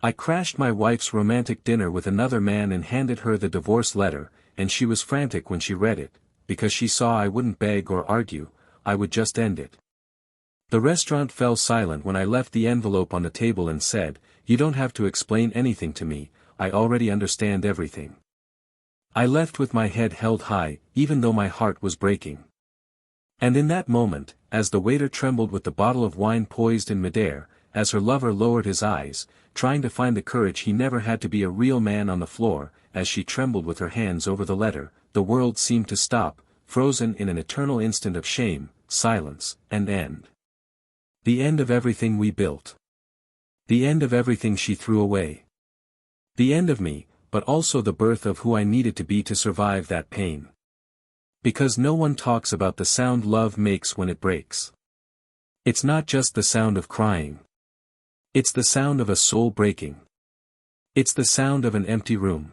I crashed my wife's romantic dinner with another man and handed her the divorce letter, and she was frantic when she read it, because she saw I wouldn't beg or argue, I would just end it. The restaurant fell silent when I left the envelope on the table and said, "You don't have to explain anything to me, I already understand everything." I left with my head held high, even though my heart was breaking. And in that moment, as the waiter trembled with the bottle of wine poised in midair, as her lover lowered his eyes, trying to find the courage he never had to be a real man on the floor, as she trembled with her hands over the letter, the world seemed to stop, frozen in an eternal instant of shame, silence, and end. The end of everything we built. The end of everything she threw away. The end of me, but also the birth of who I needed to be to survive that pain. Because no one talks about the sound love makes when it breaks. It's not just the sound of crying. It's the sound of a soul breaking. It's the sound of an empty room.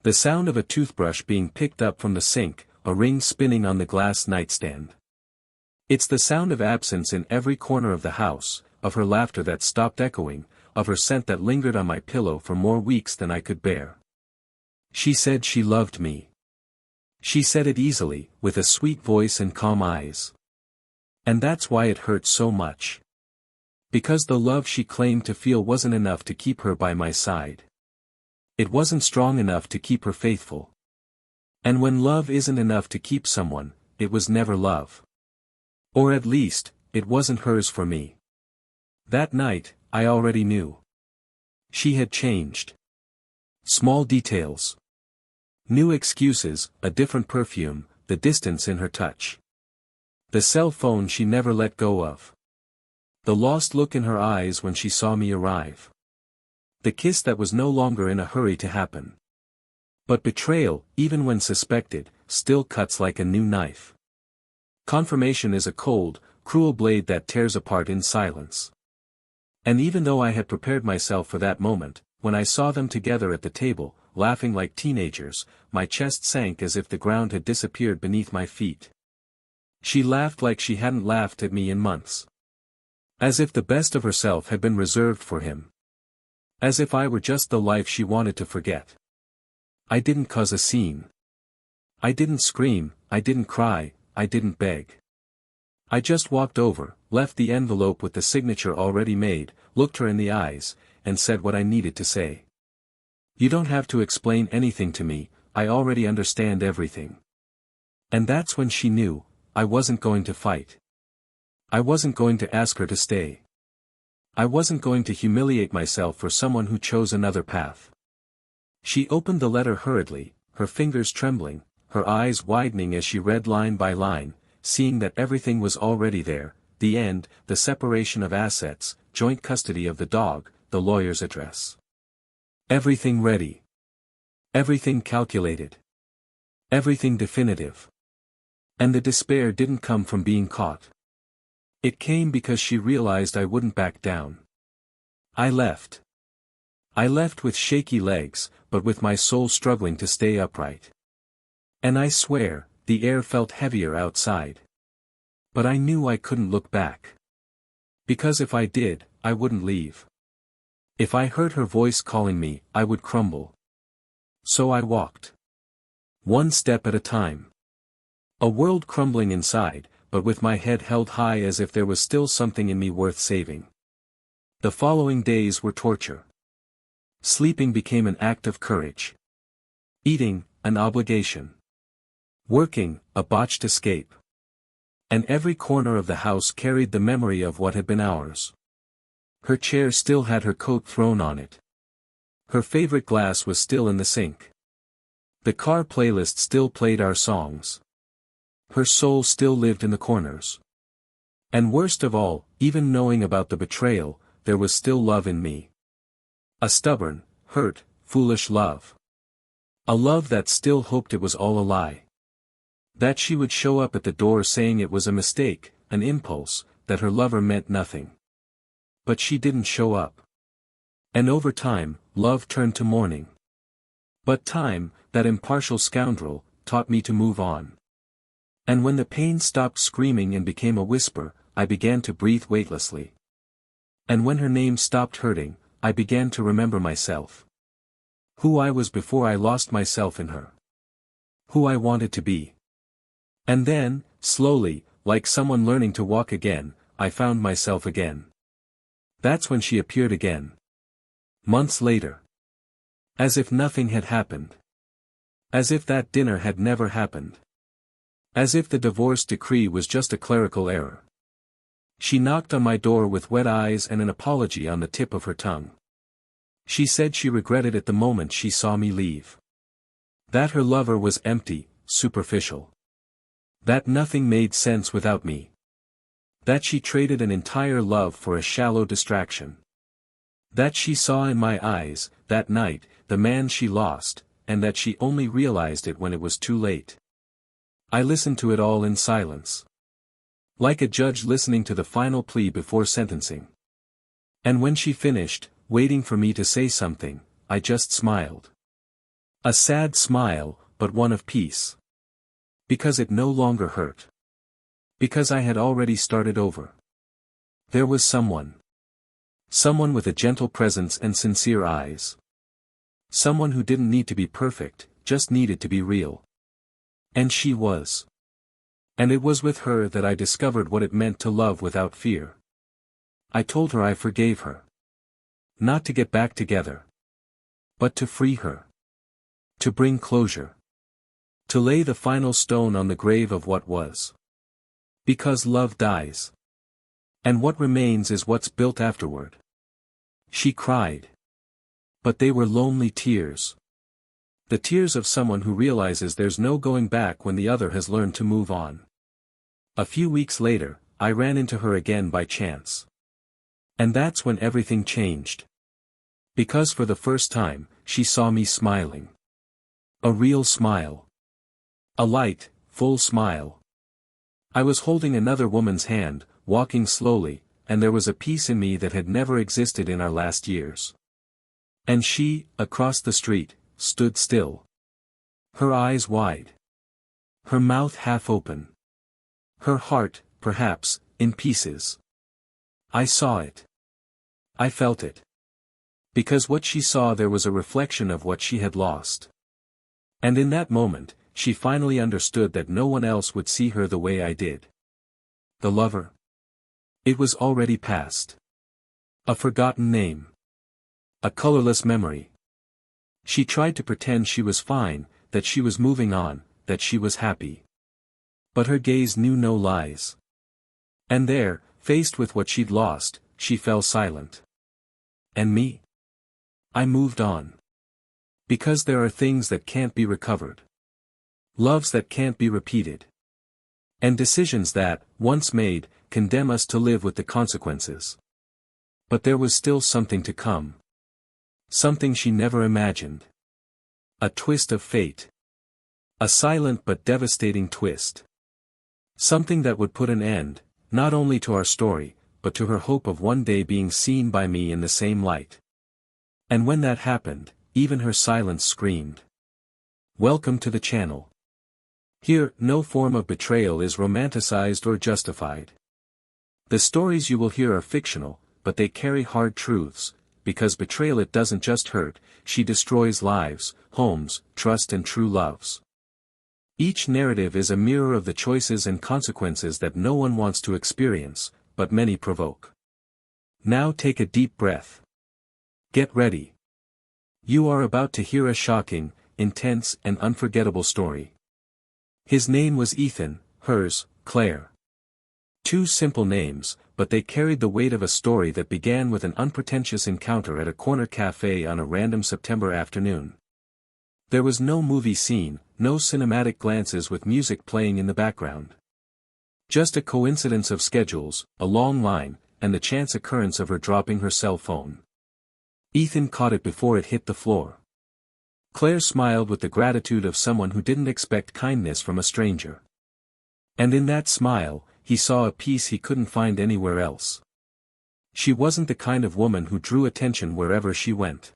The sound of a toothbrush being picked up from the sink, a ring spinning on the glass nightstand. It's the sound of absence in every corner of the house, of her laughter that stopped echoing, of her scent that lingered on my pillow for more weeks than I could bear. She said she loved me. She said it easily, with a sweet voice and calm eyes. And that's why it hurt so much. Because the love she claimed to feel wasn't enough to keep her by my side. It wasn't strong enough to keep her faithful. And when love isn't enough to keep someone, it was never love. Or at least, it wasn't hers for me. That night, I already knew. She had changed. Small details. New excuses, a different perfume, the distance in her touch. The cell phone she never let go of. The lost look in her eyes when she saw me arrive. The kiss that was no longer in a hurry to happen. But betrayal, even when suspected, still cuts like a new knife. Confirmation is a cold, cruel blade that tears apart in silence. And even though I had prepared myself for that moment, when I saw them together at the table, laughing like teenagers, my chest sank as if the ground had disappeared beneath my feet. She laughed like she hadn't laughed at me in months. As if the best of herself had been reserved for him. As if I were just the life she wanted to forget. I didn't cause a scene. I didn't scream, I didn't cry, I didn't beg. I just walked over, left the envelope with the signature already made, looked her in the eyes, and said what I needed to say. You don't have to explain anything to me, I already understand everything. And that's when she knew, I wasn't going to fight. I wasn't going to ask her to stay. I wasn't going to humiliate myself for someone who chose another path. She opened the letter hurriedly, her fingers trembling, her eyes widening as she read line by line, seeing that everything was already there, the end, the separation of assets, joint custody of the dog, the lawyer's address. Everything ready. Everything calculated. Everything definitive. And the despair didn't come from being caught. It came because she realized I wouldn't back down. I left. I left with shaky legs, but with my soul struggling to stay upright. And I swear, the air felt heavier outside. But I knew I couldn't look back. Because if I did, I wouldn't leave. If I heard her voice calling me, I would crumble. So I walked. One step at a time. A world crumbling inside, but with my head held high as if there was still something in me worth saving. The following days were torture. Sleeping became an act of courage. Eating, an obligation. Working, a botched escape. And every corner of the house carried the memory of what had been ours. Her chair still had her coat thrown on it. Her favorite glass was still in the sink. The car playlist still played our songs. Her soul still lived in the corners. And worst of all, even knowing about the betrayal, there was still love in me. A stubborn, hurt, foolish love. A love that still hoped it was all a lie. That she would show up at the door saying it was a mistake, an impulse, that her lover meant nothing. But she didn't show up. And over time, love turned to mourning. But time, that impartial scoundrel, taught me to move on. And when the pain stopped screaming and became a whisper, I began to breathe weightlessly. And when her name stopped hurting, I began to remember myself. Who I was before I lost myself in her. Who I wanted to be. And then, slowly, like someone learning to walk again, I found myself again. That's when she appeared again. Months later. As if nothing had happened. As if that dinner had never happened. As if the divorce decree was just a clerical error. She knocked on my door with wet eyes and an apology on the tip of her tongue. She said she regretted it the moment she saw me leave. That her lover was empty, superficial. That nothing made sense without me. That she traded an entire love for a shallow distraction. That she saw in my eyes, that night, the man she lost, and that she only realized it when it was too late. I listened to it all in silence. Like a judge listening to the final plea before sentencing. And when she finished, waiting for me to say something, I just smiled. A sad smile, but one of peace. Because it no longer hurt. Because I had already started over. There was someone. Someone with a gentle presence and sincere eyes. Someone who didn't need to be perfect, just needed to be real. And she was. And it was with her that I discovered what it meant to love without fear. I told her I forgave her. Not to get back together. But to free her. To bring closure. To lay the final stone on the grave of what was. Because love dies. And what remains is what's built afterward. She cried. But they were lonely tears. The tears of someone who realizes there's no going back when the other has learned to move on. A few weeks later, I ran into her again by chance. And that's when everything changed. Because for the first time, she saw me smiling. A real smile. A light, full smile. I was holding another woman's hand, walking slowly, and there was a peace in me that had never existed in our last years. And she, across the street, stood still. Her eyes wide. Her mouth half open. Her heart, perhaps, in pieces. I saw it. I felt it. Because what she saw there was a reflection of what she had lost. And in that moment, she finally understood that no one else would see her the way I did. The lover. It was already past. A forgotten name. A colorless memory. She tried to pretend she was fine, that she was moving on, that she was happy. But her gaze knew no lies. And there, faced with what she'd lost, she fell silent. And me? I moved on. Because there are things that can't be recovered. Loves that can't be repeated. And decisions that, once made, condemn us to live with the consequences. But there was still something to come. Something she never imagined. A twist of fate. A silent but devastating twist. Something that would put an end, not only to our story, but to her hope of one day being seen by me in the same light. And when that happened, even her silence screamed. Welcome to the channel. Here, no form of betrayal is romanticized or justified. The stories you will hear are fictional, but they carry hard truths, because betrayal it doesn't just hurt, she destroys lives, homes, trust and true loves. Each narrative is a mirror of the choices and consequences that no one wants to experience, but many provoke. Now take a deep breath. Get ready. You are about to hear a shocking, intense and unforgettable story. His name was Ethan, hers, Claire. Two simple names, but they carried the weight of a story that began with an unpretentious encounter at a corner cafe on a random September afternoon. There was no movie scene, no cinematic glances with music playing in the background. Just a coincidence of schedules, a long line, and the chance occurrence of her dropping her cell phone. Ethan caught it before it hit the floor. Claire smiled with the gratitude of someone who didn't expect kindness from a stranger. And in that smile, he saw a peace he couldn't find anywhere else. She wasn't the kind of woman who drew attention wherever she went.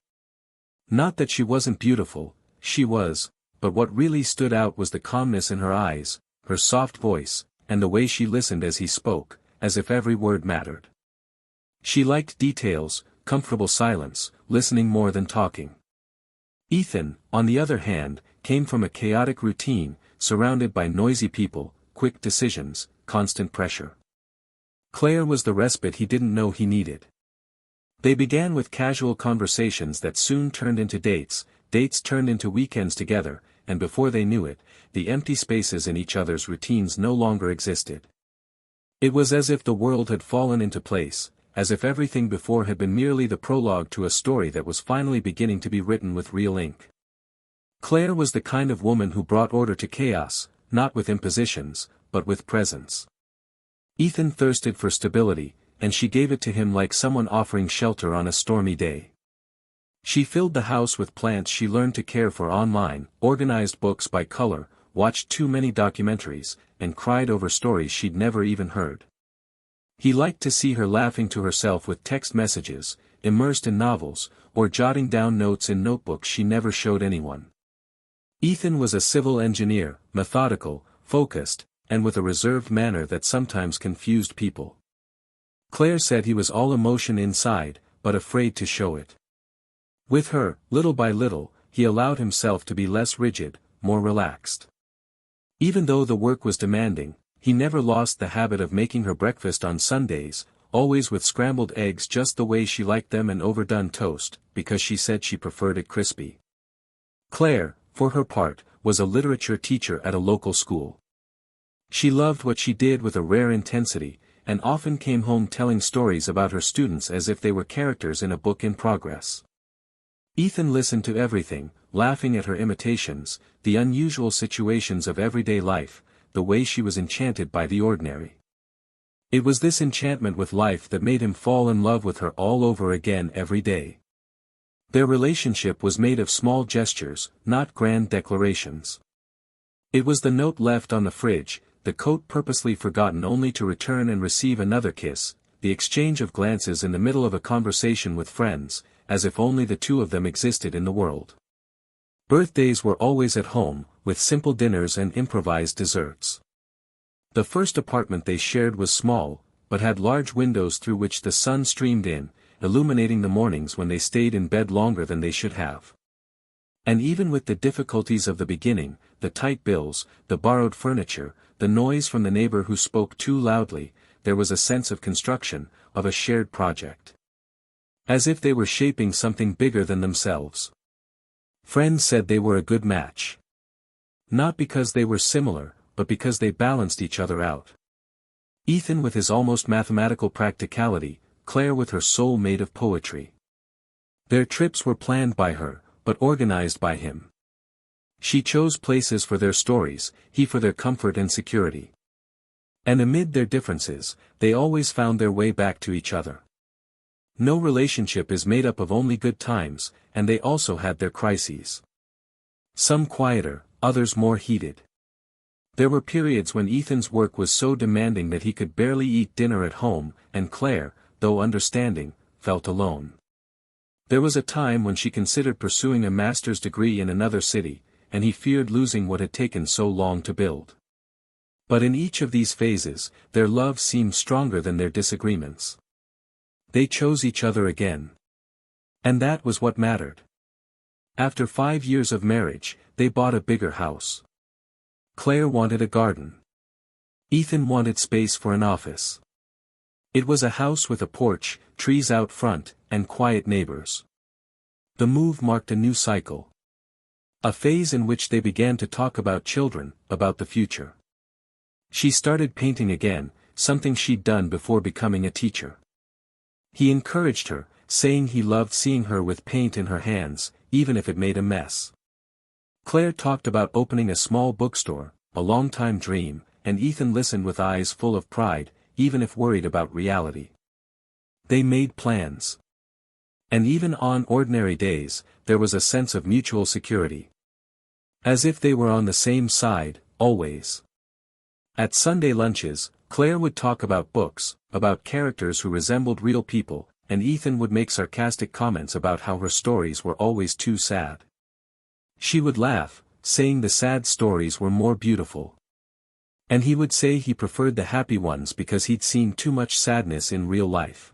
Not that she wasn't beautiful, she was, but what really stood out was the calmness in her eyes, her soft voice, and the way she listened as he spoke, as if every word mattered. She liked details, comfortable silence, listening more than talking. Ethan, on the other hand, came from a chaotic routine, surrounded by noisy people, quick decisions, constant pressure. Claire was the respite he didn't know he needed. They began with casual conversations that soon turned into dates, dates turned into weekends together, and before they knew it, the empty spaces in each other's routines no longer existed. It was as if the world had fallen into place, as if everything before had been merely the prologue to a story that was finally beginning to be written with real ink. Claire was the kind of woman who brought order to chaos, not with impositions, but with presence. Ethan thirsted for stability, and she gave it to him like someone offering shelter on a stormy day. She filled the house with plants she learned to care for online, organized books by color, watched too many documentaries, and cried over stories she'd never even heard. He liked to see her laughing to herself with text messages, immersed in novels, or jotting down notes in notebooks she never showed anyone. Ethan was a civil engineer, methodical, focused, and with a reserved manner that sometimes confused people. Claire said he was all emotion inside, but afraid to show it. With her, little by little, he allowed himself to be less rigid, more relaxed. Even though the work was demanding, he never lost the habit of making her breakfast on Sundays, always with scrambled eggs just the way she liked them and overdone toast, because she said she preferred it crispy. Claire, for her part, was a literature teacher at a local school. She loved what she did with a rare intensity, and often came home telling stories about her students as if they were characters in a book in progress. Ethan listened to everything, laughing at her imitations, the unusual situations of everyday life, the way she was enchanted by the ordinary. It was this enchantment with life that made him fall in love with her all over again every day. Their relationship was made of small gestures, not grand declarations. It was the note left on the fridge, the coat purposely forgotten only to return and receive another kiss, the exchange of glances in the middle of a conversation with friends, as if only the two of them existed in the world. Birthdays were always at home, with simple dinners and improvised desserts. The first apartment they shared was small, but had large windows through which the sun streamed in, illuminating the mornings when they stayed in bed longer than they should have. And even with the difficulties of the beginning, the tight bills, the borrowed furniture, the noise from the neighbor who spoke too loudly, there was a sense of construction, of a shared project. As if they were shaping something bigger than themselves. Friends said they were a good match. Not because they were similar, but because they balanced each other out. Ethan with his almost mathematical practicality, Claire with her soul made of poetry. Their trips were planned by her, but organized by him. She chose places for their stories, he for their comfort and security. And amid their differences, they always found their way back to each other. No relationship is made up of only good times, and they also had their crises. Some quieter, others more heated. There were periods when Ethan's work was so demanding that he could barely eat dinner at home, and Claire, though understanding, felt alone. There was a time when she considered pursuing a master's degree in another city, and he feared losing what had taken so long to build. But in each of these phases, their love seemed stronger than their disagreements. They chose each other again. And that was what mattered. After 5 years of marriage, they bought a bigger house. Claire wanted a garden. Ethan wanted space for an office. It was a house with a porch, trees out front, and quiet neighbors. The move marked a new cycle. A phase in which they began to talk about children, about the future. She started painting again, something she'd done before becoming a teacher. He encouraged her, saying he loved seeing her with paint in her hands, even if it made a mess. Claire talked about opening a small bookstore, a long-time dream, and Ethan listened with eyes full of pride, even if worried about reality. They made plans. And even on ordinary days, there was a sense of mutual security. As if they were on the same side, always. At Sunday lunches, Claire would talk about books, about characters who resembled real people, and Ethan would make sarcastic comments about how her stories were always too sad. She would laugh, saying the sad stories were more beautiful. And he would say he preferred the happy ones because he'd seen too much sadness in real life.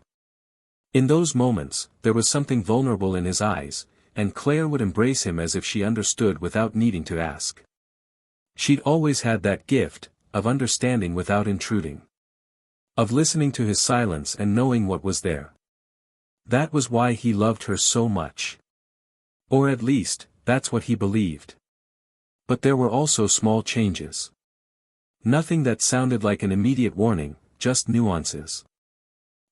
In those moments, there was something vulnerable in his eyes, and Claire would embrace him as if she understood without needing to ask. She'd always had that gift, of understanding without intruding. Of listening to his silence and knowing what was there. That was why he loved her so much. Or at least, that's what he believed. But there were also small changes. Nothing that sounded like an immediate warning, just nuances.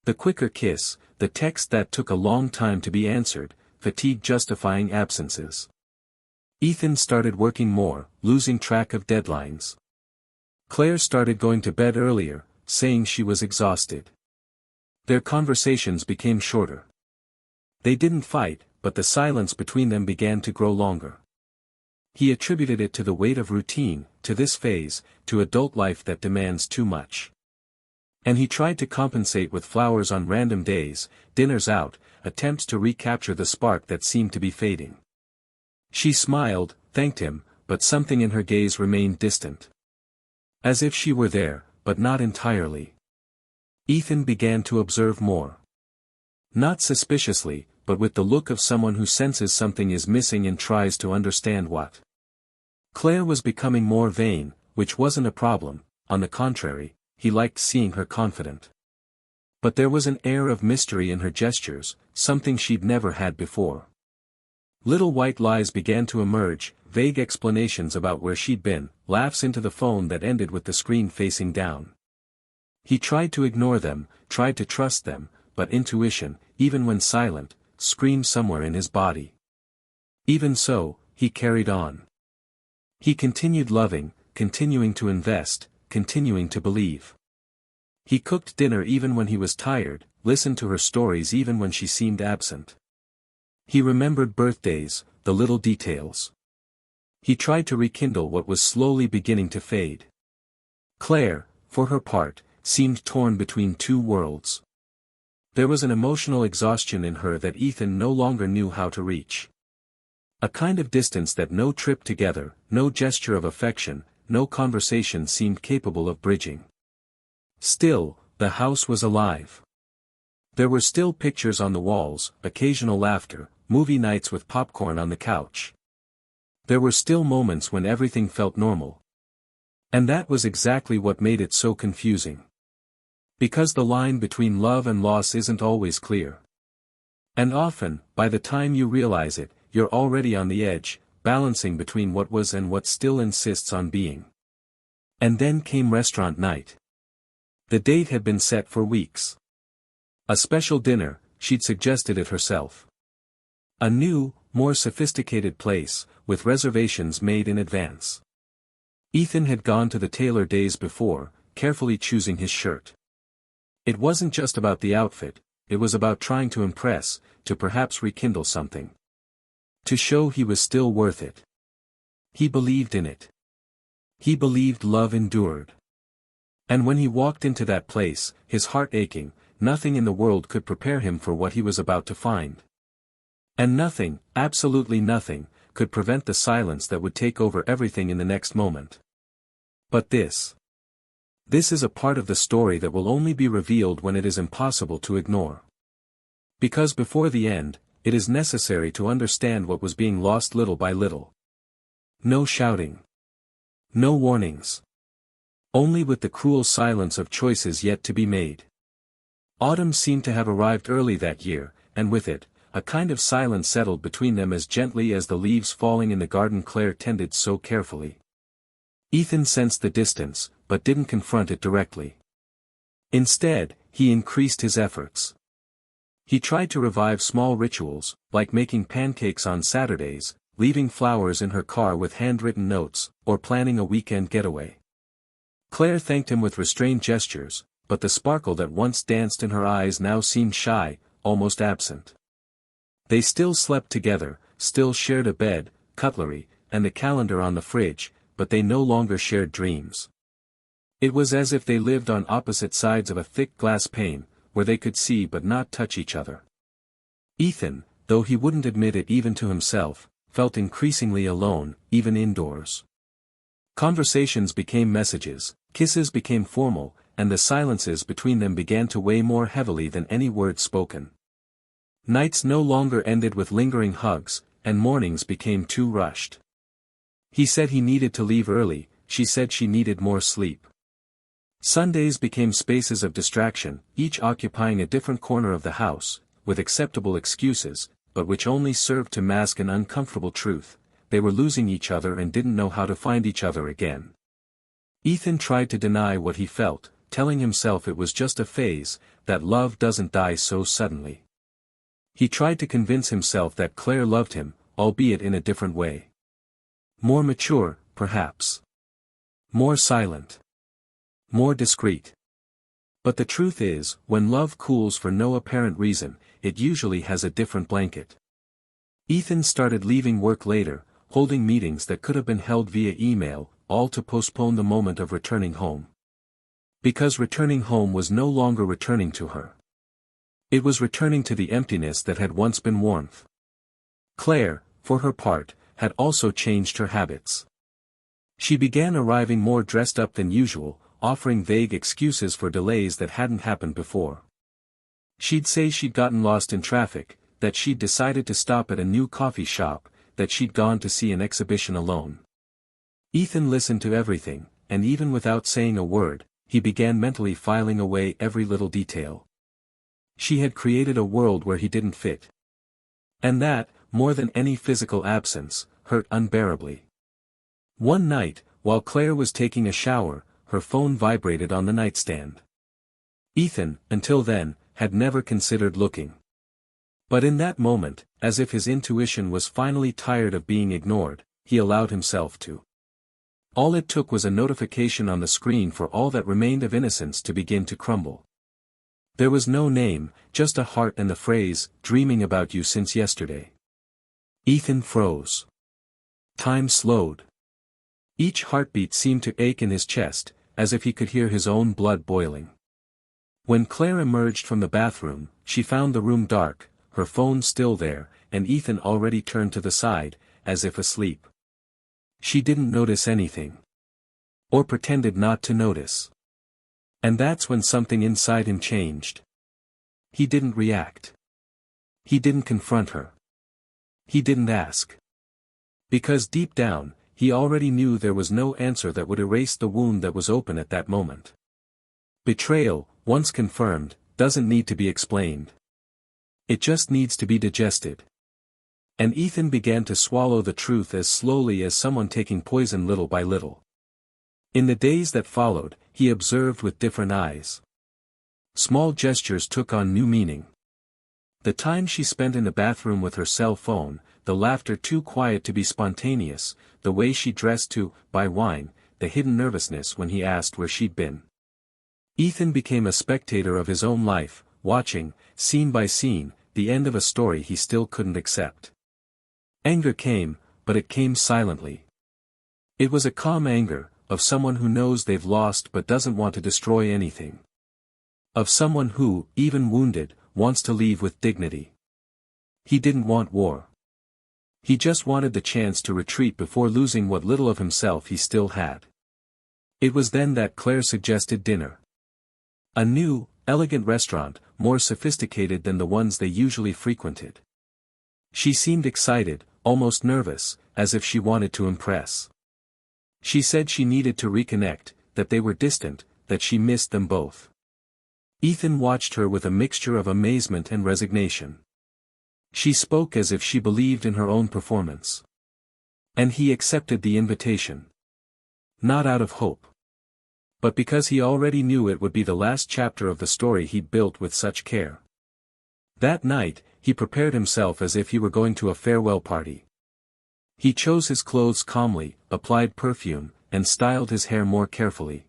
The quicker kiss, the text that took a long time to be answered, fatigue justifying absences. Ethan started working more, losing track of deadlines. Claire started going to bed earlier, saying she was exhausted. Their conversations became shorter. They didn't fight, but the silence between them began to grow longer. He attributed it to the weight of routine, to this phase, to adult life that demands too much. And he tried to compensate with flowers on random days, dinners out, attempts to recapture the spark that seemed to be fading. She smiled, thanked him, but something in her gaze remained distant. As if she were there, but not entirely. Ethan began to observe more. Not suspiciously, but with the look of someone who senses something is missing and tries to understand what. Claire was becoming more vain, which wasn't a problem, on the contrary, he liked seeing her confident. But there was an air of mystery in her gestures, something she'd never had before. Little white lies began to emerge, vague explanations about where she'd been, laughs into the phone that ended with the screen facing down. He tried to ignore them, tried to trust them, but intuition, even when silent, screamed somewhere in his body. Even so, he carried on. He continued loving, continuing to invest, continuing to believe. He cooked dinner even when he was tired, listened to her stories even when she seemed absent. He remembered birthdays, the little details. He tried to rekindle what was slowly beginning to fade. Claire, for her part, seemed torn between two worlds. There was an emotional exhaustion in her that Ethan no longer knew how to reach. A kind of distance that no trip together, no gesture of affection, no conversation seemed capable of bridging. Still, the house was alive. There were still pictures on the walls, occasional laughter, movie nights with popcorn on the couch. There were still moments when everything felt normal. And that was exactly what made it so confusing. Because the line between love and loss isn't always clear. And often, by the time you realize it, you're already on the edge, balancing between what was and what still insists on being. And then came restaurant night. The date had been set for weeks. A special dinner, she'd suggested it herself. A new, more sophisticated place, with reservations made in advance. Ethan had gone to the tailor days before, carefully choosing his shirt. It wasn't just about the outfit, it was about trying to impress, to perhaps rekindle something. To show he was still worth it. He believed in it. He believed love endured. And when he walked into that place, his heart aching, nothing in the world could prepare him for what he was about to find. And nothing, absolutely nothing, could prevent the silence that would take over everything in the next moment. But this is a part of the story that will only be revealed when it is impossible to ignore. Because before the end, it is necessary to understand what was being lost little by little. No shouting. No warnings. Only with the cruel silence of choices yet to be made. Autumn seemed to have arrived early that year, and with it, a kind of silence settled between them as gently as the leaves falling in the garden Claire tended so carefully. Ethan sensed the distance, but didn't confront it directly. Instead, he increased his efforts. He tried to revive small rituals, like making pancakes on Saturdays, leaving flowers in her car with handwritten notes, or planning a weekend getaway. Claire thanked him with restrained gestures, but the sparkle that once danced in her eyes now seemed shy, almost absent. They still slept together, still shared a bed, cutlery, and the calendar on the fridge, but they no longer shared dreams. It was as if they lived on opposite sides of a thick glass pane, where they could see but not touch each other. Ethan, though he wouldn't admit it even to himself, felt increasingly alone, even indoors. Conversations became messages, kisses became formal, and the silences between them began to weigh more heavily than any word spoken. Nights no longer ended with lingering hugs, and mornings became too rushed. He said he needed to leave early, she said she needed more sleep. Sundays became spaces of distraction, each occupying a different corner of the house, with acceptable excuses, but which only served to mask an uncomfortable truth: they were losing each other and didn't know how to find each other again. Ethan tried to deny what he felt, telling himself it was just a phase, that love doesn't die so suddenly. He tried to convince himself that Claire loved him, albeit in a different way. More mature, perhaps. More silent. More discreet. But the truth is, when love cools for no apparent reason, it usually has a different blanket. Ethan started leaving work later, holding meetings that could have been held via email, all to postpone the moment of returning home. Because returning home was no longer returning to her. It was returning to the emptiness that had once been warmth. Claire, for her part, had also changed her habits. She began arriving more dressed up than usual, offering vague excuses for delays that hadn't happened before. She'd say she'd gotten lost in traffic, that she'd decided to stop at a new coffee shop, that she'd gone to see an exhibition alone. Ethan listened to everything, and even without saying a word, he began mentally filing away every little detail. She had created a world where he didn't fit. And that, more than any physical absence, hurt unbearably. One night, while Claire was taking a shower, her phone vibrated on the nightstand. Ethan, until then, had never considered looking. But in that moment, as if his intuition was finally tired of being ignored, he allowed himself to. All it took was a notification on the screen for all that remained of innocence to begin to crumble. There was no name, just a heart and the phrase, "dreaming about you since yesterday." Ethan froze. Time slowed. Each heartbeat seemed to ache in his chest, as if he could hear his own blood boiling. When Claire emerged from the bathroom, she found the room dark, her phone still there, and Ethan already turned to the side, as if asleep. She didn't notice anything. Or pretended not to notice. And that's when something inside him changed. He didn't react. He didn't confront her. He didn't ask. Because deep down, he already knew there was no answer that would erase the wound that was open at that moment. Betrayal, once confirmed, doesn't need to be explained. It just needs to be digested. And Ethan began to swallow the truth as slowly as someone taking poison little by little. In the days that followed, he observed with different eyes. Small gestures took on new meaning. The time she spent in the bathroom with her cell phone, the laughter too quiet to be spontaneous, the way she dressed to buy wine, the hidden nervousness when he asked where she'd been. Ethan became a spectator of his own life, watching, scene by scene, the end of a story he still couldn't accept. Anger came, but it came silently. It was a calm anger, of someone who knows they've lost but doesn't want to destroy anything. Of someone who, even wounded, wants to leave with dignity. He didn't want war. He just wanted the chance to retreat before losing what little of himself he still had. It was then that Claire suggested dinner. A new, elegant restaurant, more sophisticated than the ones they usually frequented. She seemed excited, almost nervous, as if she wanted to impress. She said she needed to reconnect, that they were distant, that she missed them both. Ethan watched her with a mixture of amazement and resignation. She spoke as if she believed in her own performance. And he accepted the invitation. Not out of hope. But because he already knew it would be the last chapter of the story he'd built with such care. That night, he prepared himself as if he were going to a farewell party. He chose his clothes calmly, applied perfume, and styled his hair more carefully.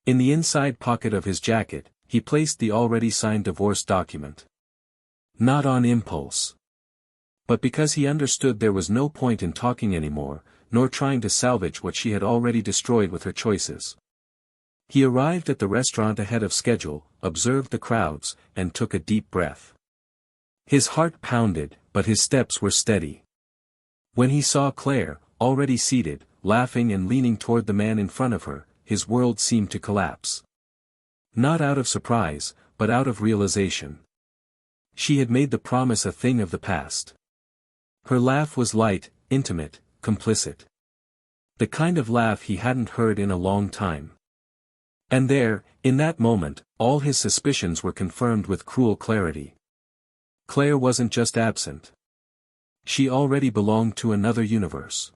In the inside pocket of his jacket, he placed the already signed divorce document. Not on impulse. But because he understood there was no point in talking anymore, nor trying to salvage what she had already destroyed with her choices. He arrived at the restaurant ahead of schedule, observed the crowds, and took a deep breath. His heart pounded, but his steps were steady. When he saw Claire, already seated, laughing and leaning toward the man in front of her, his world seemed to collapse. Not out of surprise, but out of realization. She had made the promise a thing of the past. Her laugh was light, intimate, complicit. The kind of laugh he hadn't heard in a long time. And there, in that moment, all his suspicions were confirmed with cruel clarity. Claire wasn't just absent. She already belonged to another universe.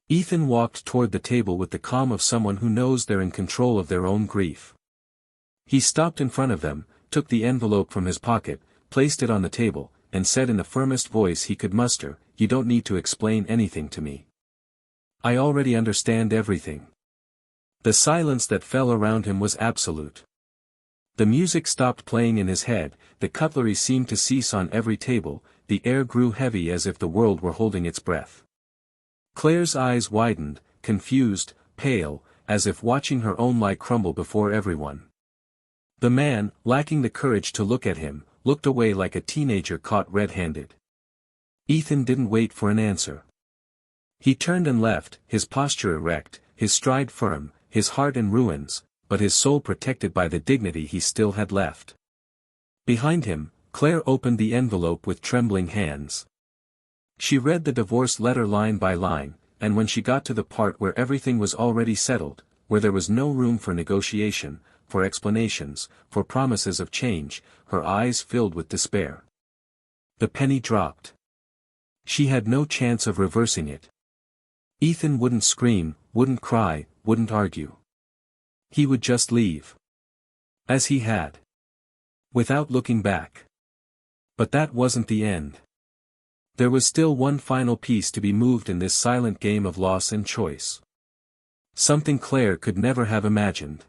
Ethan walked toward the table with the calm of someone who knows they're in control of their own grief. He stopped in front of them, took the envelope from his pocket, placed it on the table, and said in the firmest voice he could muster, "You don't need to explain anything to me. I already understand everything." The silence that fell around him was absolute. The music stopped playing in his head, the cutlery seemed to cease on every table, the air grew heavy as if the world were holding its breath. Claire's eyes widened, confused, pale, as if watching her own lie crumble before everyone. The man, lacking the courage to look at him, looked away like a teenager caught red-handed. Ethan didn't wait for an answer. He turned and left, his posture erect, his stride firm, his heart in ruins, but his soul protected by the dignity he still had left. Behind him, Claire opened the envelope with trembling hands. She read the divorce letter line by line, and when she got to the part where everything was already settled, where there was no room for negotiation, for explanations, for promises of change, her eyes filled with despair. The penny dropped. She had no chance of reversing it. Ethan wouldn't scream, wouldn't cry, wouldn't argue. He would just leave. As he had. Without looking back. But that wasn't the end. There was still one final piece to be moved in this silent game of loss and choice. Something Claire could never have imagined.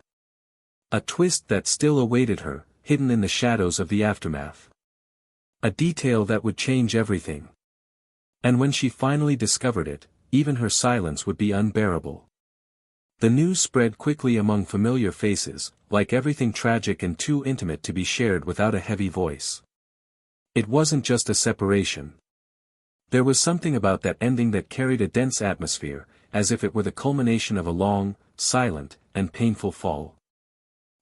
A twist that still awaited her, hidden in the shadows of the aftermath. A detail that would change everything. And when she finally discovered it, even her silence would be unbearable. The news spread quickly among familiar faces, like everything tragic and too intimate to be shared without a heavy voice. It wasn't just a separation. There was something about that ending that carried a dense atmosphere, as if it were the culmination of a long, silent, and painful fall.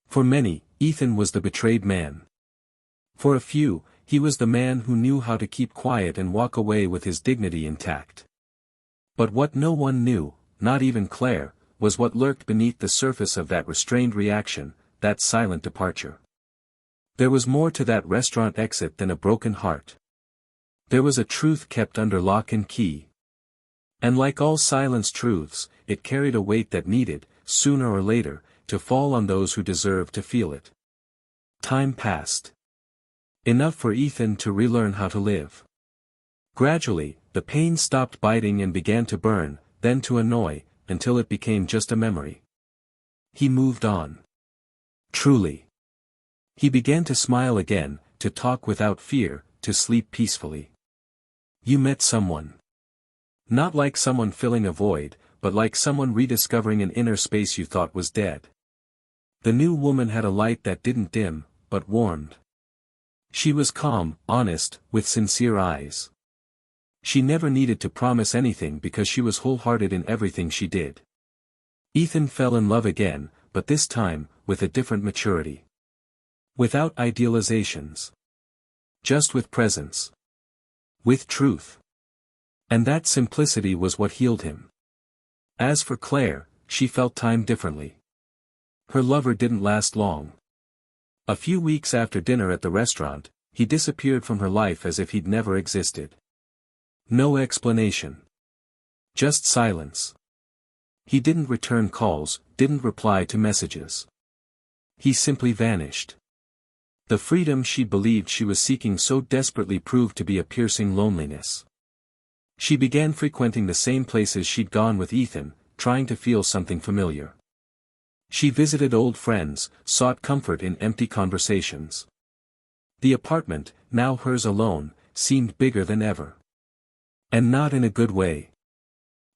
For many, Ethan was the betrayed man. For a few, he was the man who knew how to keep quiet and walk away with his dignity intact. But what no one knew, not even Claire, was what lurked beneath the surface of that restrained reaction, that silent departure. There was more to that restaurant exit than a broken heart. There was a truth kept under lock and key. And like all silenced truths, it carried a weight that needed, sooner or later, to fall on those who deserved to feel it. Time passed. Enough for Ethan to relearn how to live. Gradually, the pain stopped biting and began to burn, then to annoy, until it became just a memory. He moved on. Truly. He began to smile again, to talk without fear, to sleep peacefully. You met someone. Not like someone filling a void, but like someone rediscovering an inner space you thought was dead. The new woman had a light that didn't dim, but warmed. She was calm, honest, with sincere eyes. She never needed to promise anything because she was wholehearted in everything she did. Ethan fell in love again, but this time, with a different maturity. Without idealizations. Just with presence. With truth. And that simplicity was what healed him. As for Claire, she felt time differently. Her lover didn't last long. A few weeks after dinner at the restaurant, he disappeared from her life as if he'd never existed. No explanation. Just silence. He didn't return calls, didn't reply to messages. He simply vanished. The freedom she believed she was seeking so desperately proved to be a piercing loneliness. She began frequenting the same places she'd gone with Ethan, trying to feel something familiar. She visited old friends, sought comfort in empty conversations. The apartment, now hers alone, seemed bigger than ever. And not in a good way.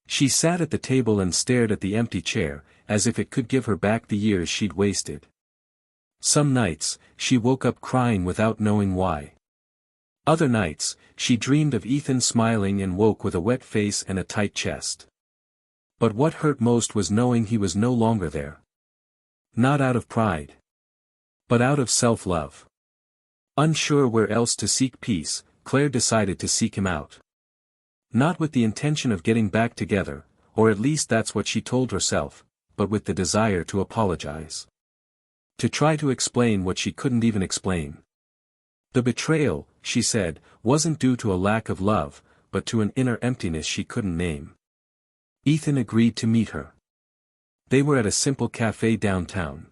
She sat at the table and stared at the empty chair, as if it could give her back the years she'd wasted. Some nights, she woke up crying without knowing why. Other nights, she dreamed of Ethan smiling and woke with a wet face and a tight chest. But what hurt most was knowing he was no longer there. Not out of pride. But out of self-love. Unsure where else to seek peace, Claire decided to seek him out. Not with the intention of getting back together, or at least that's what she told herself, but with the desire to apologize. To try to explain what she couldn't even explain. The betrayal, she said, wasn't due to a lack of love, but to an inner emptiness she couldn't name. Ethan agreed to meet her. They were at a simple cafe downtown.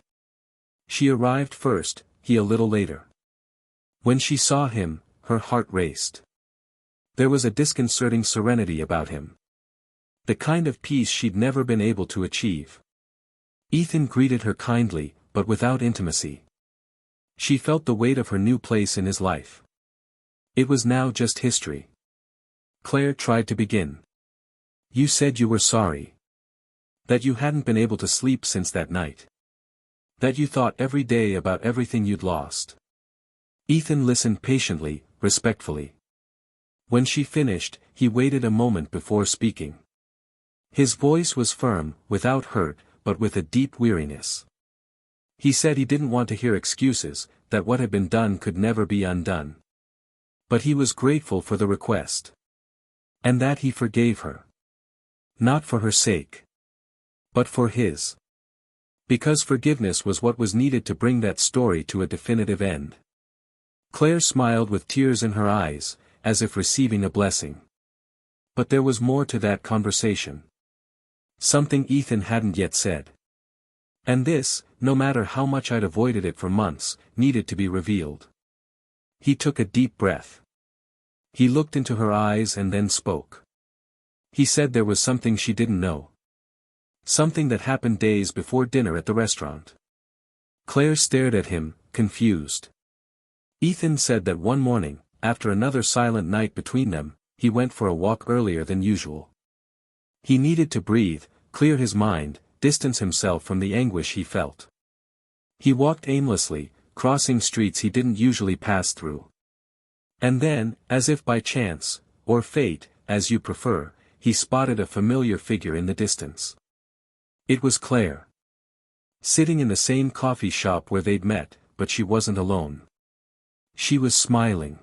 She arrived first, he a little later. When she saw him, her heart raced. There was a disconcerting serenity about him. The kind of peace she'd never been able to achieve. Ethan greeted her kindly, but without intimacy. She felt the weight of her new place in his life. It was now just history. Claire tried to begin. You said you were sorry. That you hadn't been able to sleep since that night. That you thought every day about everything you'd lost. Ethan listened patiently, respectfully. When she finished, he waited a moment before speaking. His voice was firm, without hurt, but with a deep weariness. He said he didn't want to hear excuses, that what had been done could never be undone. But he was grateful for the request. And that he forgave her. Not for her sake. But for his. Because forgiveness was what was needed to bring that story to a definitive end. Claire smiled with tears in her eyes, as if receiving a blessing. But there was more to that conversation. Something Ethan hadn't yet said. And this, no matter how much I'd avoided it for months, needed to be revealed. He took a deep breath. He looked into her eyes and then spoke. He said there was something she didn't know. Something that happened days before dinner at the restaurant. Claire stared at him, confused. Ethan said that one morning, after another silent night between them, he went for a walk earlier than usual. He needed to breathe, clear his mind, distance himself from the anguish he felt. He walked aimlessly, crossing streets he didn't usually pass through. And then, as if by chance, or fate, as you prefer, he spotted a familiar figure in the distance. It was Claire. Sitting in the same coffee shop where they'd met, but she wasn't alone. She was smiling.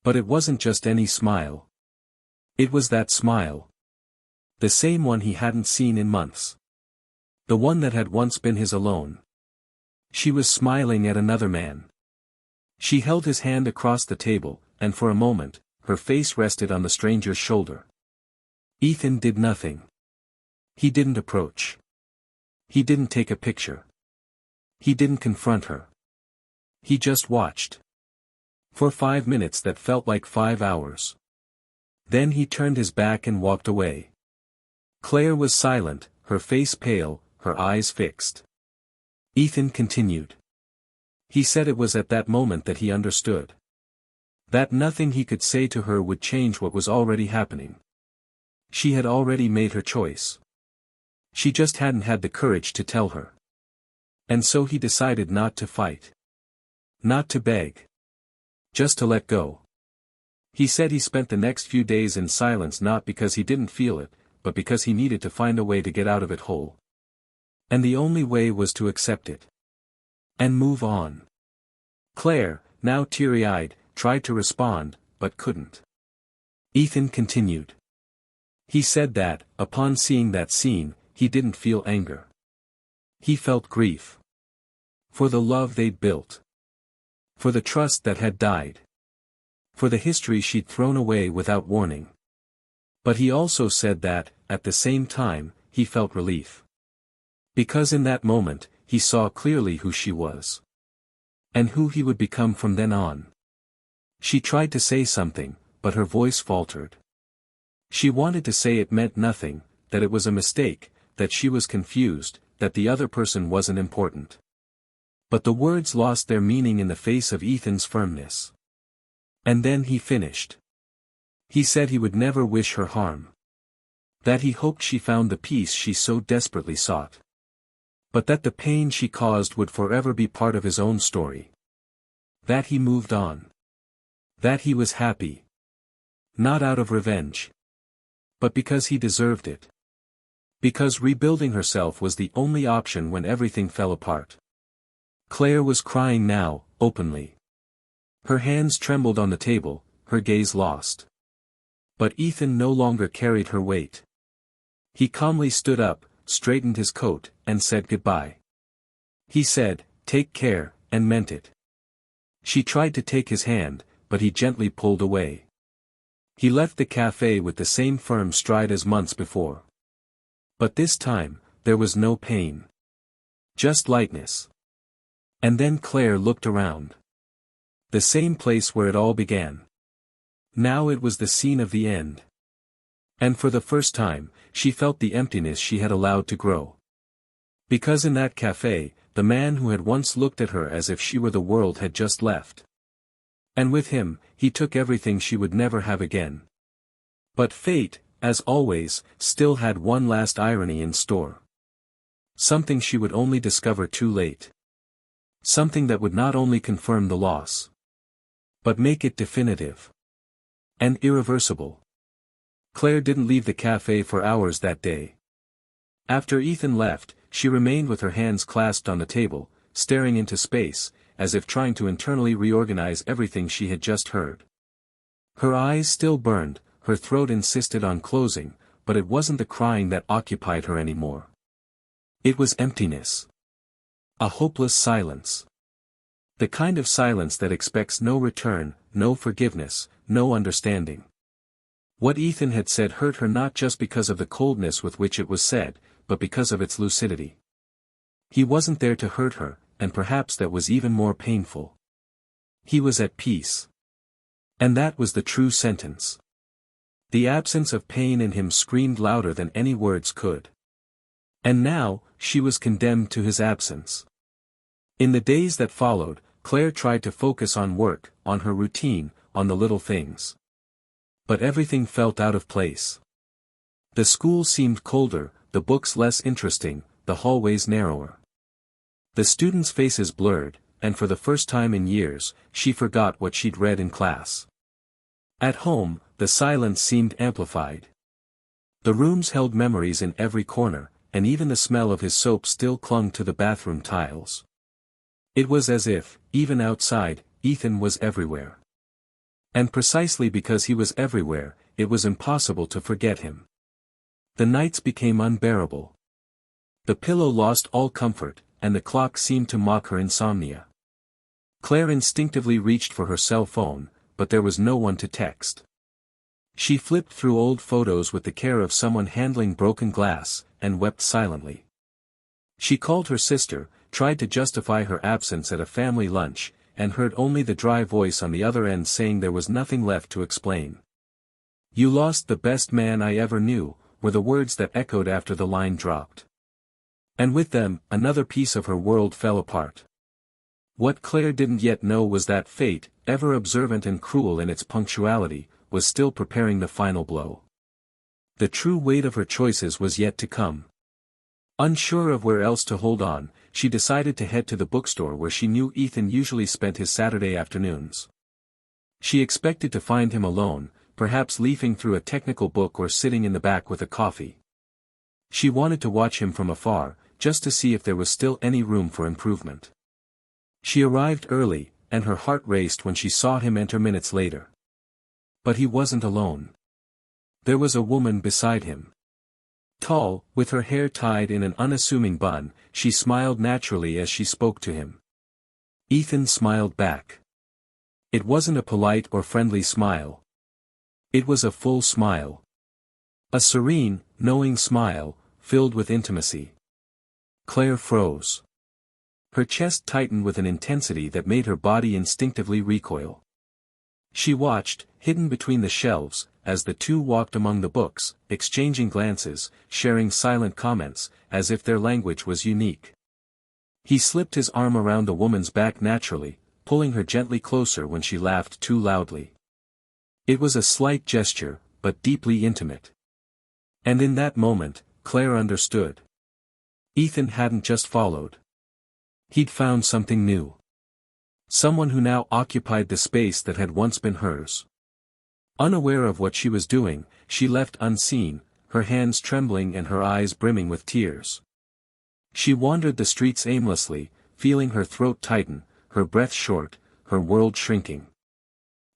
But it wasn't just any smile. It was that smile. The same one he hadn't seen in months. The one that had once been his alone. She was smiling at another man. She held his hand across the table, and for a moment, her face rested on the stranger's shoulder. Ethan did nothing. He didn't approach. He didn't take a picture. He didn't confront her. He just watched. For 5 minutes that felt like 5 hours. Then he turned his back and walked away. Claire was silent, her face pale, her eyes fixed. Ethan continued. He said it was at that moment that he understood. That nothing he could say to her would change what was already happening. She had already made her choice. She just hadn't had the courage to tell her. And so he decided not to fight. Not to beg. Just to let go. He said he spent the next few days in silence not because he didn't feel it, but because he needed to find a way to get out of it whole. And the only way was to accept it. And move on. Claire, now teary-eyed, tried to respond, but couldn't. Ethan continued. He said that, upon seeing that scene, he didn't feel anger. He felt grief. For the love they'd built. For the trust that had died. For the history she'd thrown away without warning. But he also said that, at the same time, he felt relief. Because in that moment, he saw clearly who she was. And who he would become from then on. She tried to say something, but her voice faltered. She wanted to say it meant nothing, that it was a mistake, that she was confused, that the other person wasn't important. But the words lost their meaning in the face of Ethan's firmness. And then he finished. He said he would never wish her harm. That he hoped she found the peace she so desperately sought. But that the pain she caused would forever be part of his own story. That he moved on. That he was happy. Not out of revenge. But because he deserved it. Because rebuilding herself was the only option when everything fell apart. Claire was crying now, openly. Her hands trembled on the table, her gaze lost. But Ethan no longer carried her weight. He calmly stood up, straightened his coat, and said goodbye. He said, "Take care," and meant it. She tried to take his hand, but he gently pulled away. He left the cafe with the same firm stride as months before. But this time, there was no pain. Just lightness. And then Claire looked around. The same place where it all began. Now it was the scene of the end. And for the first time, she felt the emptiness she had allowed to grow. Because in that cafe, the man who had once looked at her as if she were the world had just left. And with him, he took everything she would never have again. But fate, as always, still had one last irony in store. Something she would only discover too late. Something that would not only confirm the loss, but make it definitive. And irreversible. Claire didn't leave the cafe for hours that day. After Ethan left, she remained with her hands clasped on the table, staring into space, as if trying to internally reorganize everything she had just heard. Her eyes still burned, her throat insisted on closing, but it wasn't the crying that occupied her anymore. It was emptiness. A hopeless silence. The kind of silence that expects no return, no forgiveness, no understanding. What Ethan had said hurt her not just because of the coldness with which it was said, but because of its lucidity. He wasn't there to hurt her, and perhaps that was even more painful. He was at peace. And that was the true sentence. The absence of pain in him screamed louder than any words could. And now, she was condemned to his absence. In the days that followed, Claire tried to focus on work, on her routine, on the little things. But everything felt out of place. The school seemed colder, the books less interesting, the hallways narrower. The students' faces blurred, and for the first time in years, she forgot what she'd read in class. At home, the silence seemed amplified. The rooms held memories in every corner, and even the smell of his soap still clung to the bathroom tiles. It was as if, even outside, Ethan was everywhere. And precisely because he was everywhere, it was impossible to forget him. The nights became unbearable. The pillow lost all comfort, and the clock seemed to mock her insomnia. Claire instinctively reached for her cell phone, but there was no one to text. She flipped through old photos with the care of someone handling broken glass, and wept silently. She called her sister, tried to justify her absence at a family lunch, and heard only the dry voice on the other end saying there was nothing left to explain. "You lost the best man I ever knew," were the words that echoed after the line dropped. And with them, another piece of her world fell apart. What Claire didn't yet know was that fate, ever observant and cruel in its punctuality, was still preparing the final blow. The true weight of her choices was yet to come. Unsure of where else to hold on, she decided to head to the bookstore where she knew Ethan usually spent his Saturday afternoons. She expected to find him alone, perhaps leafing through a technical book or sitting in the back with a coffee. She wanted to watch him from afar, just to see if there was still any room for improvement. She arrived early, and her heart raced when she saw him enter minutes later. But he wasn't alone. There was a woman beside him. Tall, with her hair tied in an unassuming bun, she smiled naturally as she spoke to him. Ethan smiled back. It wasn't a polite or friendly smile. It was a full smile. A serene, knowing smile, filled with intimacy. Claire froze. Her chest tightened with an intensity that made her body instinctively recoil. She watched, hidden between the shelves, as the two walked among the books, exchanging glances, sharing silent comments, as if their language was unique. He slipped his arm around the woman's back naturally, pulling her gently closer when she laughed too loudly. It was a slight gesture, but deeply intimate. And in that moment, Claire understood. Ethan hadn't just followed. He'd found something new. Someone who now occupied the space that had once been hers. Unaware of what she was doing, she left unseen, her hands trembling and her eyes brimming with tears. She wandered the streets aimlessly, feeling her throat tighten, her breath short, her world shrinking.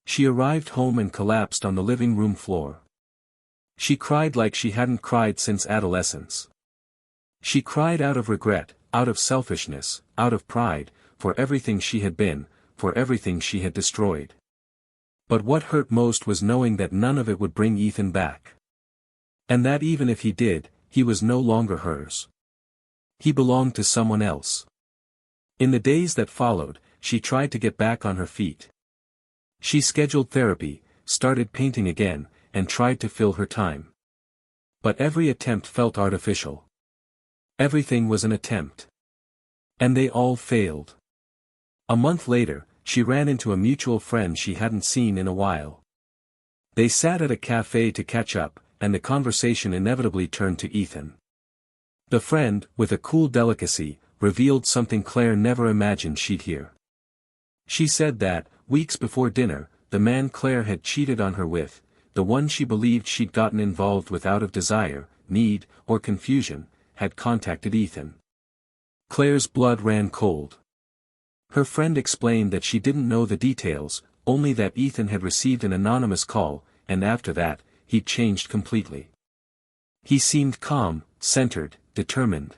She arrived home and collapsed on the living room floor. She cried like she hadn't cried since adolescence. She cried out of regret, out of selfishness, out of pride, for everything she had been, for everything she had destroyed. But what hurt most was knowing that none of it would bring Ethan back. And that even if he did, he was no longer hers. He belonged to someone else. In the days that followed, she tried to get back on her feet. She scheduled therapy, started painting again, and tried to fill her time. But every attempt felt artificial. Everything was an attempt. And they all failed. A month later, she ran into a mutual friend she hadn't seen in a while. They sat at a cafe to catch up, and the conversation inevitably turned to Ethan. The friend, with a cool delicacy, revealed something Claire never imagined she'd hear. She said that, weeks before dinner, the man Claire had cheated on her with, the one she believed she'd gotten involved with out of desire, need, or confusion, had contacted Ethan. Claire's blood ran cold. Her friend explained that she didn't know the details, only that Ethan had received an anonymous call, and after that, he'd changed completely. He seemed calm, centered, determined.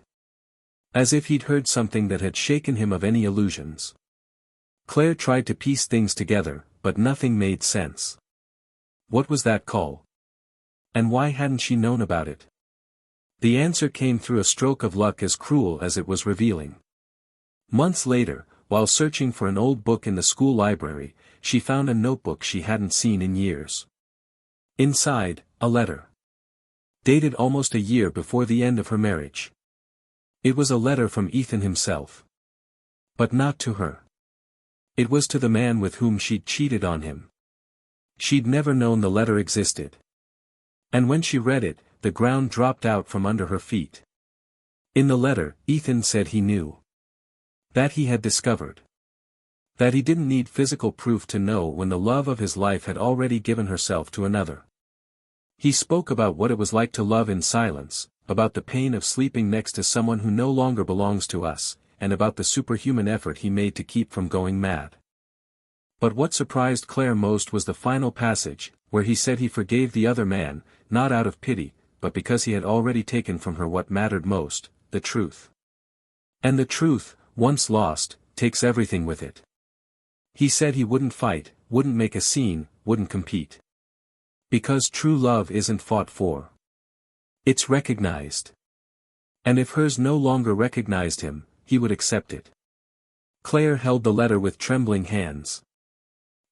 As if he'd heard something that had shaken him of any illusions. Claire tried to piece things together, but nothing made sense. What was that call? And why hadn't she known about it? The answer came through a stroke of luck as cruel as it was revealing. Months later, while searching for an old book in the school library, she found a notebook she hadn't seen in years. Inside, a letter. Dated almost a year before the end of her marriage. It was a letter from Ethan himself. But not to her. It was to the man with whom she'd cheated on him. She'd never known the letter existed. And when she read it, the ground dropped out from under her feet. In the letter, Ethan said he knew. That he had discovered. That he didn't need physical proof to know when the love of his life had already given herself to another. He spoke about what it was like to love in silence, about the pain of sleeping next to someone who no longer belongs to us, and about the superhuman effort he made to keep from going mad. But what surprised Claire most was the final passage, where he said he forgave the other man, not out of pity, but because he had already taken from her what mattered most, the truth. And the truth, once lost, takes everything with it. He said he wouldn't fight, wouldn't make a scene, wouldn't compete. Because true love isn't fought for. It's recognized. And if hers no longer recognized him, he would accept it. Claire held the letter with trembling hands.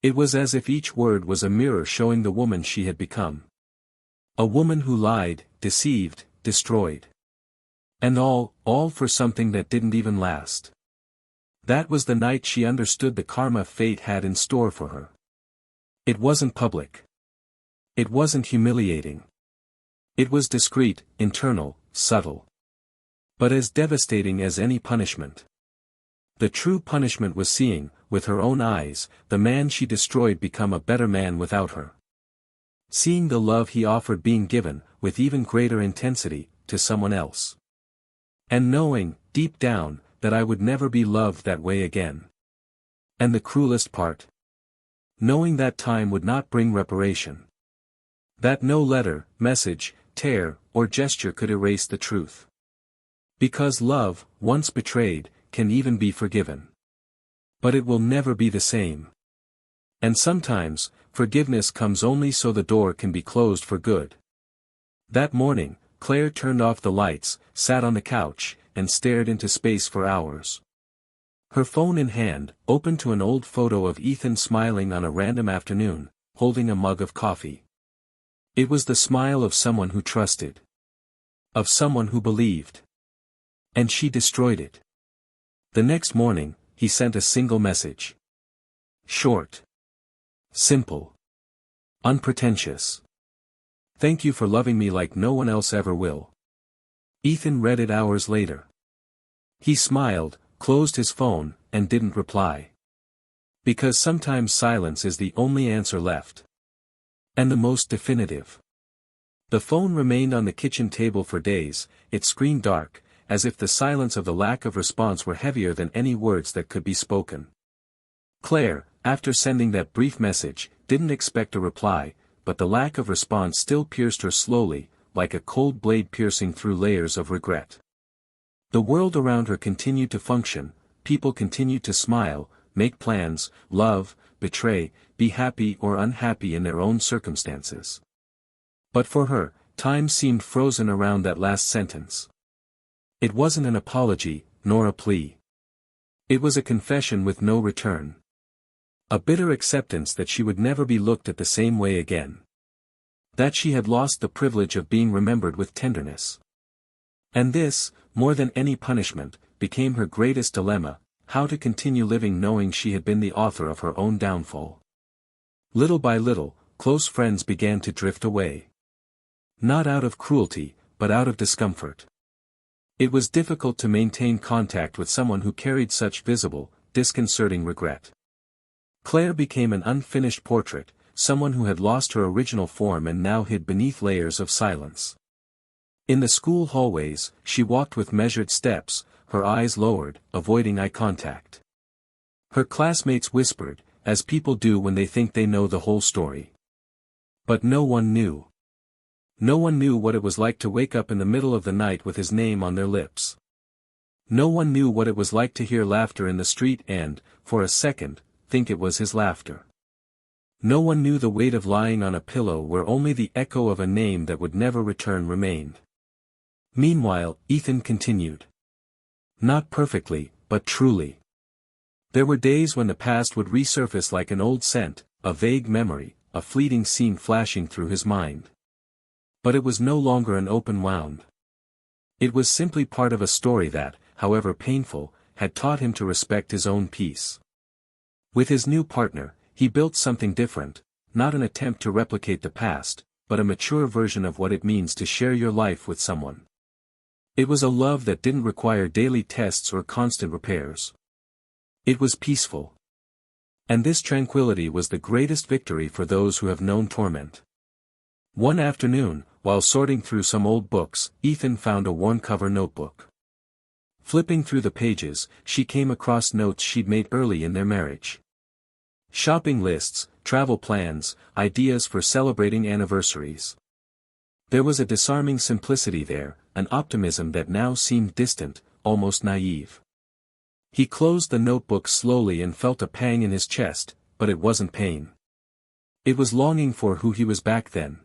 It was as if each word was a mirror showing the woman she had become. A woman who lied, deceived, destroyed. And all for something that didn't even last. That was the night she understood the karma fate had in store for her. It wasn't public. It wasn't humiliating. It was discreet, internal, subtle. But as devastating as any punishment. The true punishment was seeing, with her own eyes, the man she destroyed become a better man without her. Seeing the love he offered being given, with even greater intensity, to someone else. And knowing, deep down, that I would never be loved that way again. And the cruelest part? Knowing that time would not bring reparation. That no letter, message, tear, or gesture could erase the truth. Because love, once betrayed, can even be forgiven. But it will never be the same. And sometimes, forgiveness comes only so the door can be closed for good. That morning, Claire turned off the lights, sat on the couch, and stared into space for hours. Her phone in hand, opened to an old photo of Ethan smiling on a random afternoon, holding a mug of coffee. It was the smile of someone who trusted. Of someone who believed. And she destroyed it. The next morning, he sent a single message. Short. Simple. Unpretentious. Thank you for loving me like no one else ever will. Ethan read it hours later. He smiled, closed his phone, and didn't reply. Because sometimes silence is the only answer left. And the most definitive. The phone remained on the kitchen table for days, its screen dark, as if the silence of the lack of response were heavier than any words that could be spoken. Claire, after sending that brief message, didn't expect a reply, but the lack of response still pierced her slowly, like a cold blade piercing through layers of regret. The world around her continued to function, people continued to smile, make plans, love, betray, be happy or unhappy in their own circumstances. But for her, time seemed frozen around that last sentence. It wasn't an apology, nor a plea. It was a confession with no return. A bitter acceptance that she would never be looked at the same way again. That she had lost the privilege of being remembered with tenderness. And this, more than any punishment, became her greatest dilemma, how to continue living knowing she had been the author of her own downfall. Little by little, close friends began to drift away. Not out of cruelty, but out of discomfort. It was difficult to maintain contact with someone who carried such visible, disconcerting regret. Claire became an unfinished portrait, someone who had lost her original form and now hid beneath layers of silence. In the school hallways, she walked with measured steps, her eyes lowered, avoiding eye contact. Her classmates whispered, as people do when they think they know the whole story. But no one knew. No one knew what it was like to wake up in the middle of the night with his name on their lips. No one knew what it was like to hear laughter in the street and, for a second, think it was his laughter. No one knew the weight of lying on a pillow where only the echo of a name that would never return remained. Meanwhile, Ethan continued. Not perfectly, but truly. There were days when the past would resurface like an old scent, a vague memory, a fleeting scene flashing through his mind. But it was no longer an open wound. It was simply part of a story that, however painful, had taught him to respect his own peace. With his new partner, he built something different, not an attempt to replicate the past, but a mature version of what it means to share your life with someone. It was a love that didn't require daily tests or constant repairs. It was peaceful. And this tranquility was the greatest victory for those who have known torment. One afternoon, while sorting through some old books, Ethan found a worn-cover notebook. Flipping through the pages, she came across notes she'd made early in their marriage. Shopping lists, travel plans, ideas for celebrating anniversaries. There was a disarming simplicity there, an optimism that now seemed distant, almost naive. He closed the notebook slowly and felt a pang in his chest, but it wasn't pain. It was longing for who he was back then.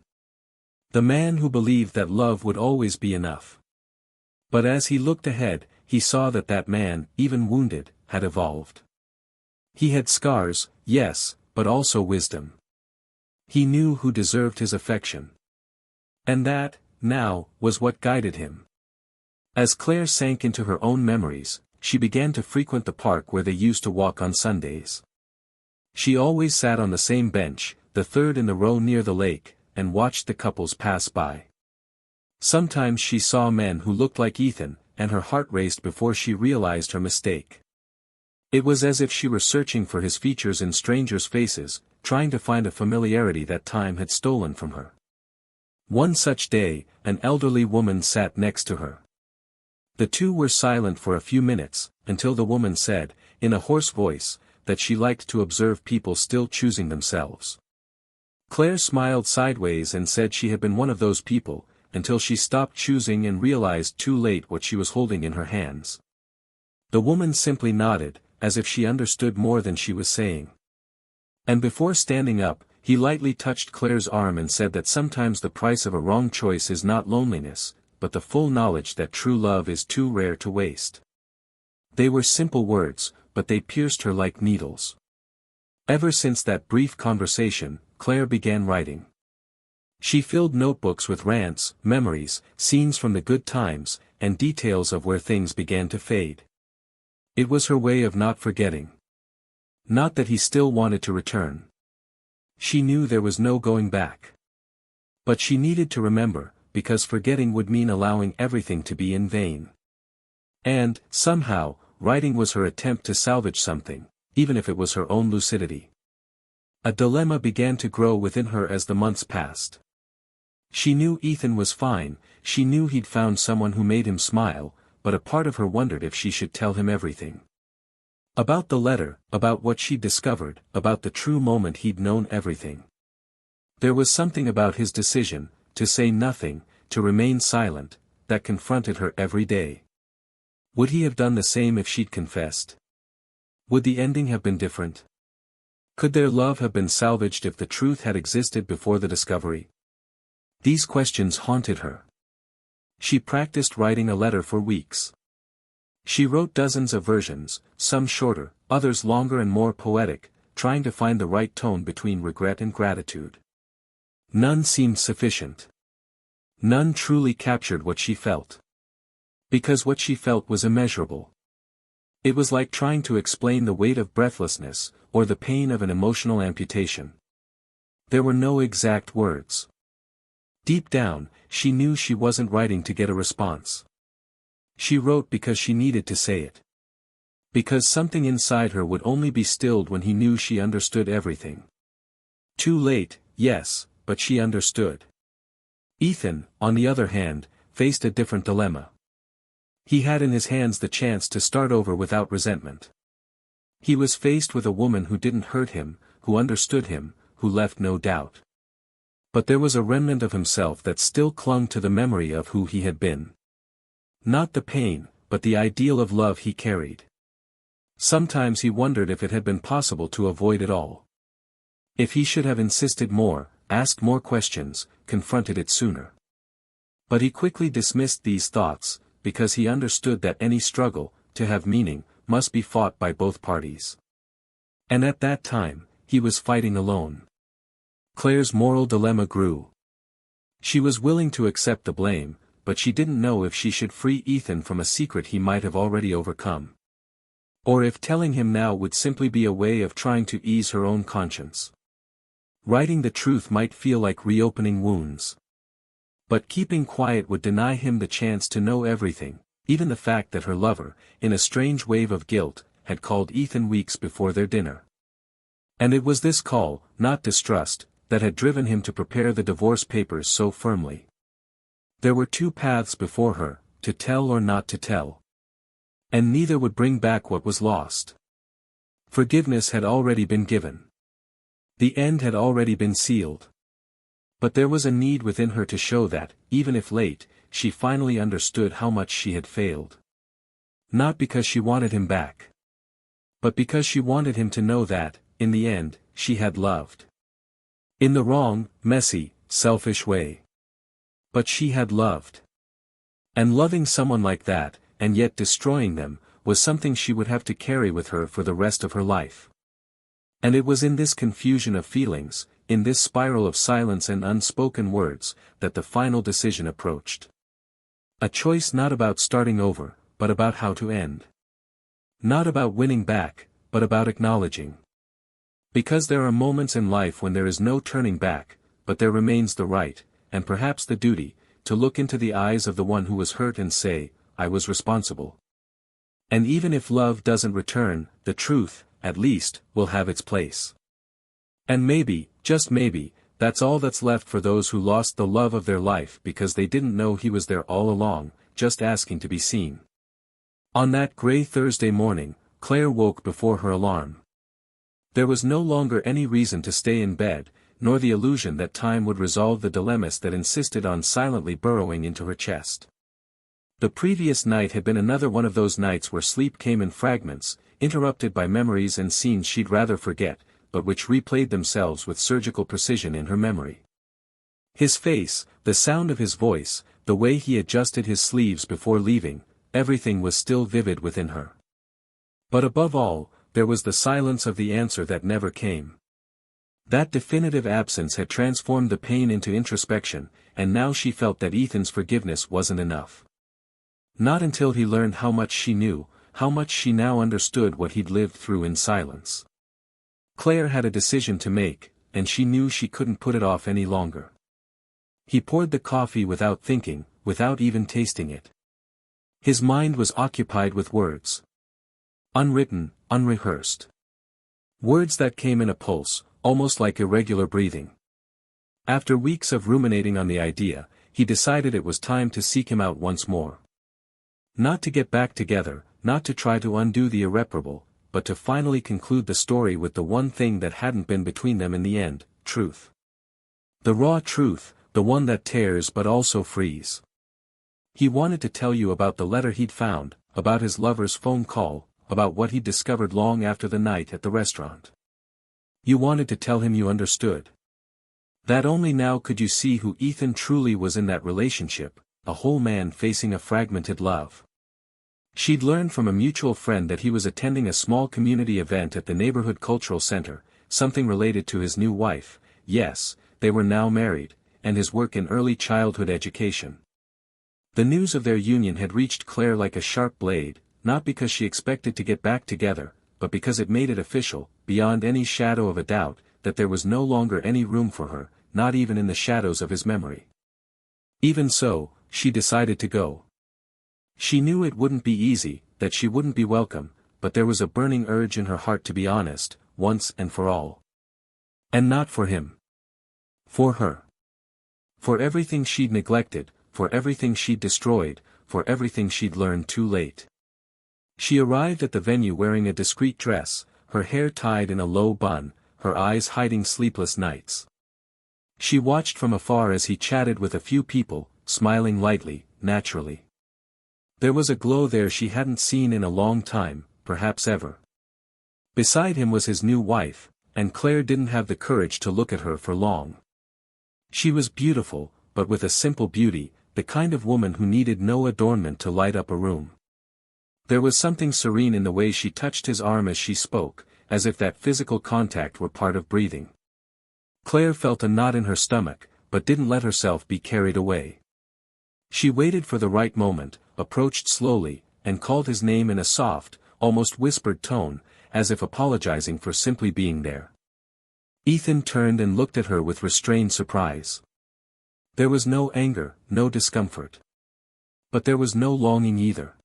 The man who believed that love would always be enough. But as he looked ahead, he saw that that man, even wounded, had evolved. He had scars, yes, but also wisdom. He knew who deserved his affection. And that, now, was what guided him. As Claire sank into her own memories, she began to frequent the park where they used to walk on Sundays. She always sat on the same bench, the third in the row near the lake, and watched the couples pass by. Sometimes she saw men who looked like Ethan, and her heart raced before she realized her mistake. It was as if she were searching for his features in strangers' faces, trying to find a familiarity that time had stolen from her. One such day, an elderly woman sat next to her. The two were silent for a few minutes, until the woman said, in a hoarse voice, that she liked to observe people still choosing themselves. Claire smiled sideways and said she had been one of those people, until she stopped choosing and realized too late what she was holding in her hands. The woman simply nodded, as if she understood more than she was saying. And before standing up, he lightly touched Claire's arm and said that sometimes the price of a wrong choice is not loneliness, but the full knowledge that true love is too rare to waste. They were simple words, but they pierced her like needles. Ever since that brief conversation, Claire began writing. She filled notebooks with rants, memories, scenes from the good times, and details of where things began to fade. It was her way of not forgetting. Not that he still wanted to return. She knew there was no going back. But she needed to remember, because forgetting would mean allowing everything to be in vain. And, somehow, writing was her attempt to salvage something, even if it was her own lucidity. A dilemma began to grow within her as the months passed. She knew Ethan was fine, she knew he'd found someone who made him smile, but a part of her wondered if she should tell him everything. About the letter, about what she'd discovered, about the true moment he'd known everything. There was something about his decision, to say nothing, to remain silent, that confronted her every day. Would he have done the same if she'd confessed? Would the ending have been different? Could their love have been salvaged if the truth had existed before the discovery? These questions haunted her. She practiced writing a letter for weeks. She wrote dozens of versions, some shorter, others longer and more poetic, trying to find the right tone between regret and gratitude. None seemed sufficient. None truly captured what she felt. Because what she felt was immeasurable. It was like trying to explain the weight of breathlessness, or the pain of an emotional amputation. There were no exact words. Deep down, she knew she wasn't writing to get a response. She wrote because she needed to say it. Because something inside her would only be stilled when he knew she understood everything. Too late, yes, but she understood. Ethan, on the other hand, faced a different dilemma. He had in his hands the chance to start over without resentment. He was faced with a woman who didn't hurt him, who understood him, who left no doubt. But there was a remnant of himself that still clung to the memory of who he had been. Not the pain, but the ideal of love he carried. Sometimes he wondered if it had been possible to avoid it all. If he should have insisted more, asked more questions, confronted it sooner. But he quickly dismissed these thoughts, because he understood that any struggle, to have meaning, must be fought by both parties. And at that time, he was fighting alone. Claire's moral dilemma grew. She was willing to accept the blame, but she didn't know if she should free Ethan from a secret he might have already overcome. Or if telling him now would simply be a way of trying to ease her own conscience. Writing the truth might feel like reopening wounds. But keeping quiet would deny him the chance to know everything, even the fact that her lover, in a strange wave of guilt, had called Ethan weeks before their dinner. And it was this call, not distrust, that had driven him to prepare the divorce papers so firmly. There were two paths before her, to tell or not to tell. And neither would bring back what was lost. Forgiveness had already been given. The end had already been sealed. But there was a need within her to show that, even if late, she finally understood how much she had failed. Not because she wanted him back. But because she wanted him to know that, in the end, she had loved. In the wrong, messy, selfish way. But she had loved. And loving someone like that, and yet destroying them, was something she would have to carry with her for the rest of her life. And it was in this confusion of feelings, in this spiral of silence and unspoken words, that the final decision approached. A choice not about starting over, but about how to end. Not about winning back, but about acknowledging. Because there are moments in life when there is no turning back, but there remains the right, and perhaps the duty, to look into the eyes of the one who was hurt and say, I was responsible. And even if love doesn't return, the truth, at least, will have its place. And maybe, just maybe, that's all that's left for those who lost the love of their life because they didn't know he was there all along, just asking to be seen. On that gray Thursday morning, Claire woke before her alarm. There was no longer any reason to stay in bed, nor the illusion that time would resolve the dilemmas that insisted on silently burrowing into her chest. The previous night had been another one of those nights where sleep came in fragments, interrupted by memories and scenes she'd rather forget, but which replayed themselves with surgical precision in her memory. His face, the sound of his voice, the way he adjusted his sleeves before leaving, everything was still vivid within her. But above all, there was the silence of the answer that never came. That definitive absence had transformed the pain into introspection, and now she felt that Ethan's forgiveness wasn't enough. Not until he learned how much she knew, how much she now understood what he'd lived through in silence. Claire had a decision to make, and she knew she couldn't put it off any longer. He poured the coffee without thinking, without even tasting it. His mind was occupied with words. Unwritten, unrehearsed. Words that came in a pulse, almost like irregular breathing. After weeks of ruminating on the idea, he decided it was time to seek him out once more. Not to get back together, not to try to undo the irreparable, but to finally conclude the story with the one thing that hadn't been between them in the end: truth. The raw truth, the one that tears but also frees. He wanted to tell you about the letter he'd found, about his lover's phone call, about what he'd discovered long after the night at the restaurant. You wanted to tell him you understood. That only now could you see who Ethan truly was in that relationship, a whole man facing a fragmented love. She'd learned from a mutual friend that he was attending a small community event at the neighborhood cultural center, something related to his new wife. Yes, they were now married, and his work in early childhood education. The news of their union had reached Claire like a sharp blade, not because she expected to get back together, but because it made it official, beyond any shadow of a doubt, that there was no longer any room for her, not even in the shadows of his memory. Even so, she decided to go. She knew it wouldn't be easy, that she wouldn't be welcome, but there was a burning urge in her heart to be honest, once and for all. And not for him. For her. For everything she'd neglected, for everything she'd destroyed, for everything she'd learned too late. She arrived at the venue wearing a discreet dress, her hair tied in a low bun, her eyes hiding sleepless nights. She watched from afar as he chatted with a few people, smiling lightly, naturally. There was a glow there she hadn't seen in a long time, perhaps ever. Beside him was his new wife, and Claire didn't have the courage to look at her for long. She was beautiful, but with a simple beauty, the kind of woman who needed no adornment to light up a room. There was something serene in the way she touched his arm as she spoke, as if that physical contact were part of breathing. Claire felt a knot in her stomach, but didn't let herself be carried away. She waited for the right moment, approached slowly, and called his name in a soft, almost whispered tone, as if apologizing for simply being there. Ethan turned and looked at her with restrained surprise. There was no anger, no discomfort. But there was no longing either.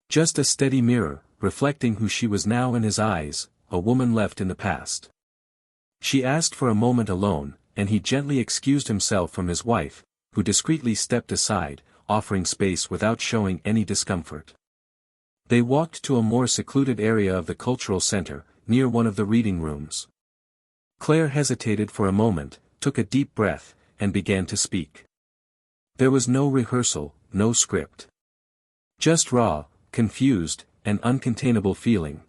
Just a steady mirror, reflecting who she was now in his eyes, a woman left in the past. She asked for a moment alone, and he gently excused himself from his wife, who discreetly stepped aside, offering space without showing any discomfort. They walked to a more secluded area of the cultural center, near one of the reading rooms. Claire hesitated for a moment, took a deep breath, and began to speak. There was no rehearsal, no script. Just raw, confused, and uncontainable feeling.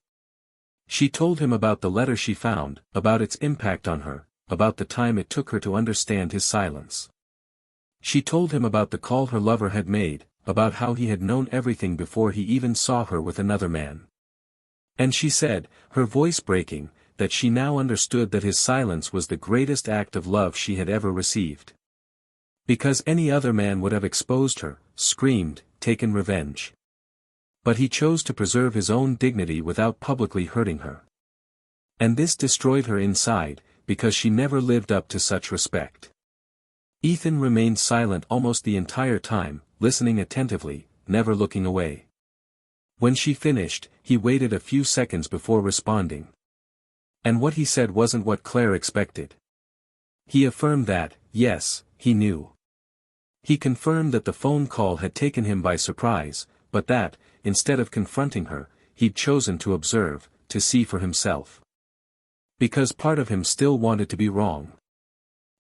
She told him about the letter she found, about its impact on her, about the time it took her to understand his silence. She told him about the call her lover had made, about how he had known everything before he even saw her with another man. And she said, her voice breaking, that she now understood that his silence was the greatest act of love she had ever received. Because any other man would have exposed her, screamed, taken revenge. But he chose to preserve his own dignity without publicly hurting her. And this destroyed her inside, because she never lived up to such respect. Ethan remained silent almost the entire time, listening attentively, never looking away. When she finished, he waited a few seconds before responding. And what he said wasn't what Claire expected. He affirmed that, yes, he knew. He confirmed that the phone call had taken him by surprise, but that, instead of confronting her, he'd chosen to observe, to see for himself. Because part of him still wanted to be wrong.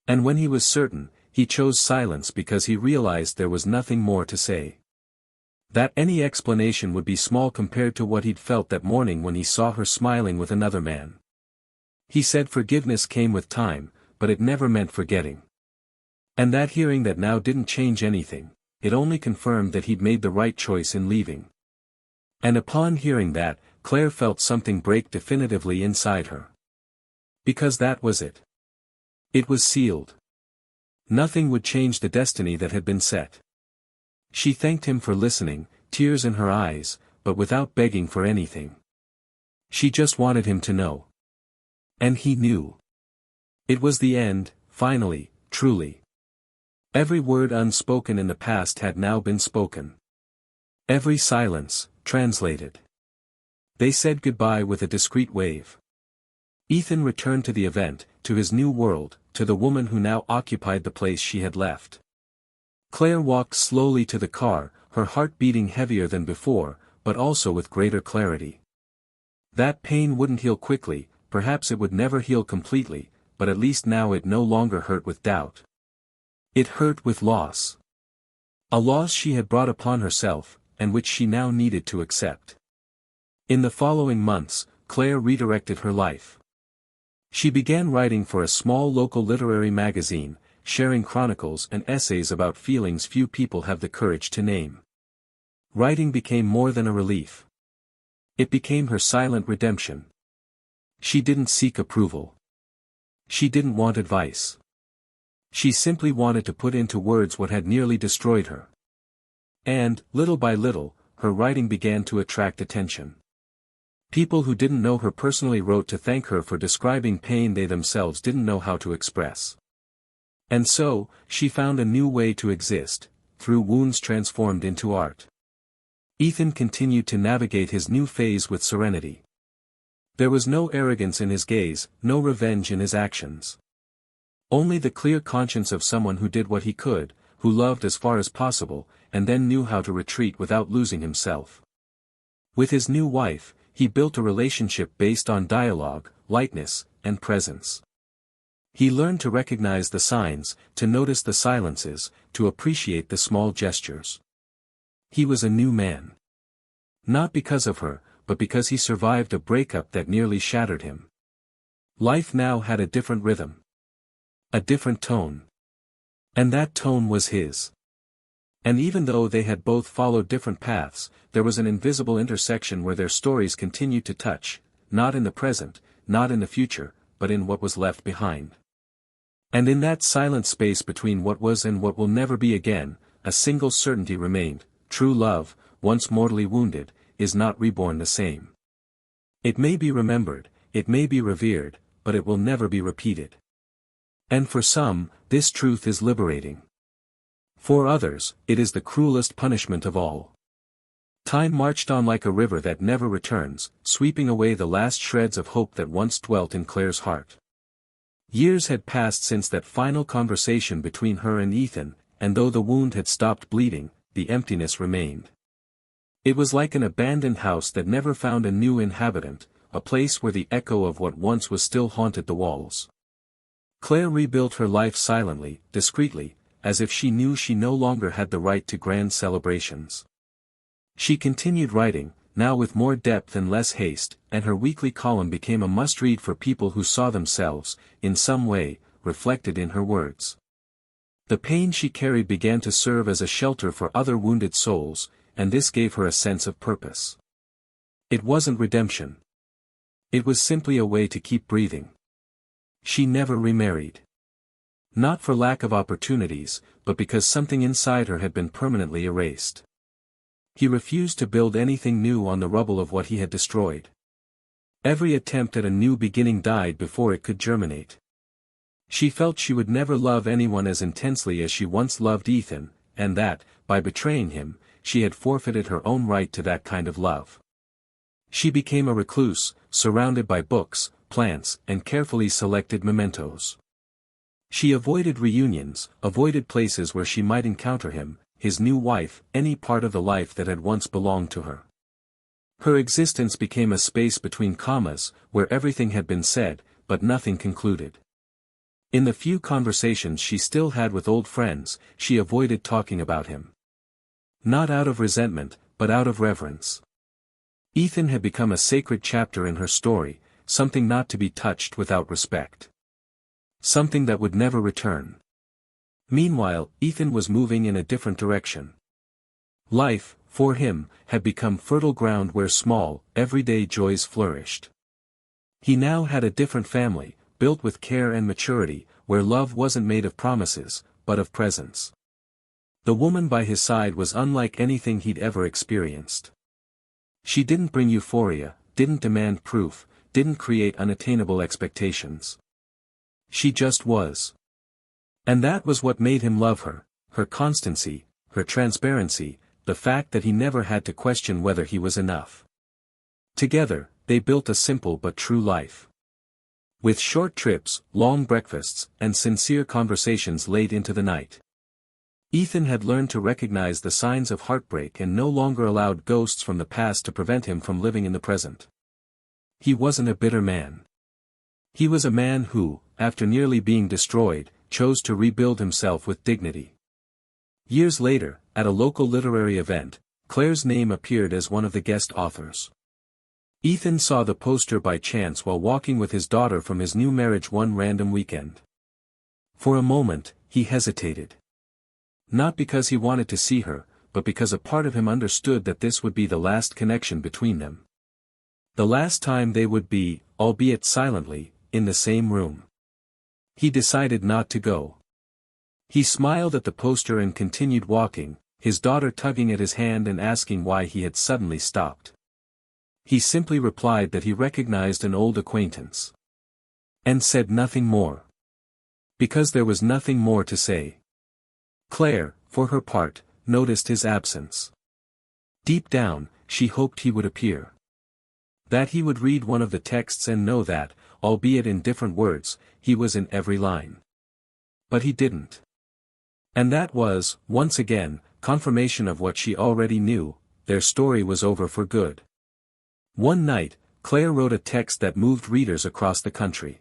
And when he was certain, he chose silence because he realized there was nothing more to say. That any explanation would be small compared to what he'd felt that morning when he saw her smiling with another man. He said forgiveness came with time, but it never meant forgetting. And that hearing that now didn't change anything, it only confirmed that he'd made the right choice in leaving. And upon hearing that, Claire felt something break definitively inside her. Because that was it. It was sealed. Nothing would change the destiny that had been set. She thanked him for listening, tears in her eyes, but without begging for anything. She just wanted him to know. And he knew. It was the end, finally, truly. Every word unspoken in the past had now been spoken. Every silence, translated. They said goodbye with a discreet wave. Ethan returned to the event, to his new world, to the woman who now occupied the place she had left. Claire walked slowly to the car, her heart beating heavier than before, but also with greater clarity. That pain wouldn't heal quickly, perhaps it would never heal completely, but at least now it no longer hurt with doubt. It hurt with loss. A loss she had brought upon herself, and which she now needed to accept. In the following months, Claire redirected her life. She began writing for a small local literary magazine, sharing chronicles and essays about feelings few people have the courage to name. Writing became more than a relief. It became her silent redemption. She didn't seek approval. She didn't want advice. She simply wanted to put into words what had nearly destroyed her. And, little by little, her writing began to attract attention. People who didn't know her personally wrote to thank her for describing pain they themselves didn't know how to express. And so, she found a new way to exist, through wounds transformed into art. Ethan continued to navigate his new phase with serenity. There was no arrogance in his gaze, no revenge in his actions. Only the clear conscience of someone who did what he could, who loved as far as possible, and then knew how to retreat without losing himself. With his new wife, he built a relationship based on dialogue, lightness, and presence. He learned to recognize the signs, to notice the silences, to appreciate the small gestures. He was a new man. Not because of her, but because he survived a breakup that nearly shattered him. Life now had a different rhythm. A different tone. And that tone was his. And even though they had both followed different paths, there was an invisible intersection where their stories continued to touch, not in the present, not in the future, but in what was left behind. And in that silent space between what was and what will never be again, a single certainty remained: true love, once mortally wounded, is not reborn the same. It may be remembered, it may be revered, but it will never be repeated. And for some, this truth is liberating. For others, it is the cruelest punishment of all. Time marched on like a river that never returns, sweeping away the last shreds of hope that once dwelt in Claire's heart. Years had passed since that final conversation between her and Ethan, and though the wound had stopped bleeding, the emptiness remained. It was like an abandoned house that never found a new inhabitant, a place where the echo of what once was still haunted the walls. Claire rebuilt her life silently, discreetly, as if she knew she no longer had the right to grand celebrations. She continued writing, now with more depth and less haste, and her weekly column became a must-read for people who saw themselves, in some way, reflected in her words. The pain she carried began to serve as a shelter for other wounded souls, and this gave her a sense of purpose. It wasn't redemption. It was simply a way to keep breathing. She never remarried. Not for lack of opportunities, but because something inside her had been permanently erased. He refused to build anything new on the rubble of what he had destroyed. Every attempt at a new beginning died before it could germinate. She felt she would never love anyone as intensely as she once loved Ethan, and that, by betraying him, she had forfeited her own right to that kind of love. She became a recluse, surrounded by books, plants, and carefully selected mementos. She avoided reunions, avoided places where she might encounter him, his new wife, any part of the life that had once belonged to her. Her existence became a space between commas, where everything had been said, but nothing concluded. In the few conversations she still had with old friends, she avoided talking about him. Not out of resentment, but out of reverence. Ethan had become a sacred chapter in her story, something not to be touched without respect. Something that would never return. Meanwhile, Ethan was moving in a different direction. Life, for him, had become fertile ground where small, everyday joys flourished. He now had a different family, built with care and maturity, where love wasn't made of promises, but of presence. The woman by his side was unlike anything he'd ever experienced. She didn't bring euphoria, didn't demand proof, didn't create unattainable expectations. She just was. And that was what made him love her, her constancy, her transparency, the fact that he never had to question whether he was enough. Together, they built a simple but true life. With short trips, long breakfasts, and sincere conversations late into the night. Ethan had learned to recognize the signs of heartbreak and no longer allowed ghosts from the past to prevent him from living in the present. He wasn't a bitter man. He was a man who, after nearly being destroyed, chose to rebuild himself with dignity. Years later, at a local literary event, Claire's name appeared as one of the guest authors. Ethan saw the poster by chance while walking with his daughter from his new marriage one random weekend. For a moment, he hesitated. Not because he wanted to see her, but because a part of him understood that this would be the last connection between them. The last time they would be, albeit silently, in the same room. He decided not to go. He smiled at the poster and continued walking, his daughter tugging at his hand and asking why he had suddenly stopped. He simply replied that he recognized an old acquaintance. And said nothing more. Because there was nothing more to say. Claire, for her part, noticed his absence. Deep down, she hoped he would appear. That he would read one of the texts and know that, albeit in different words, he was in every line. But he didn't. And that was, once again, confirmation of what she already knew: their story was over for good. One night, Claire wrote a text that moved readers across the country.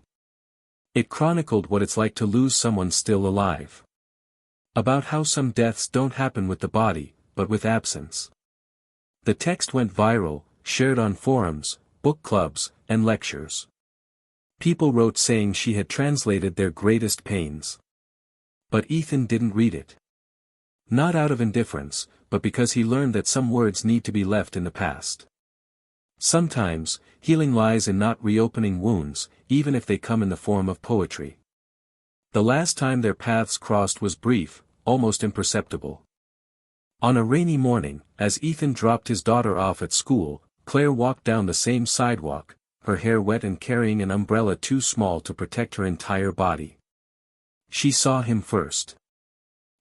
It chronicled what it's like to lose someone still alive. About how some deaths don't happen with the body, but with absence. The text went viral, shared on forums, book clubs, and lectures. People wrote saying she had translated their greatest pains. But Ethan didn't read it. Not out of indifference, but because he learned that some words need to be left in the past. Sometimes, healing lies in not reopening wounds, even if they come in the form of poetry. The last time their paths crossed was brief, almost imperceptible. On a rainy morning, as Ethan dropped his daughter off at school, Claire walked down the same sidewalk, her hair wet and carrying an umbrella too small to protect her entire body. She saw him first.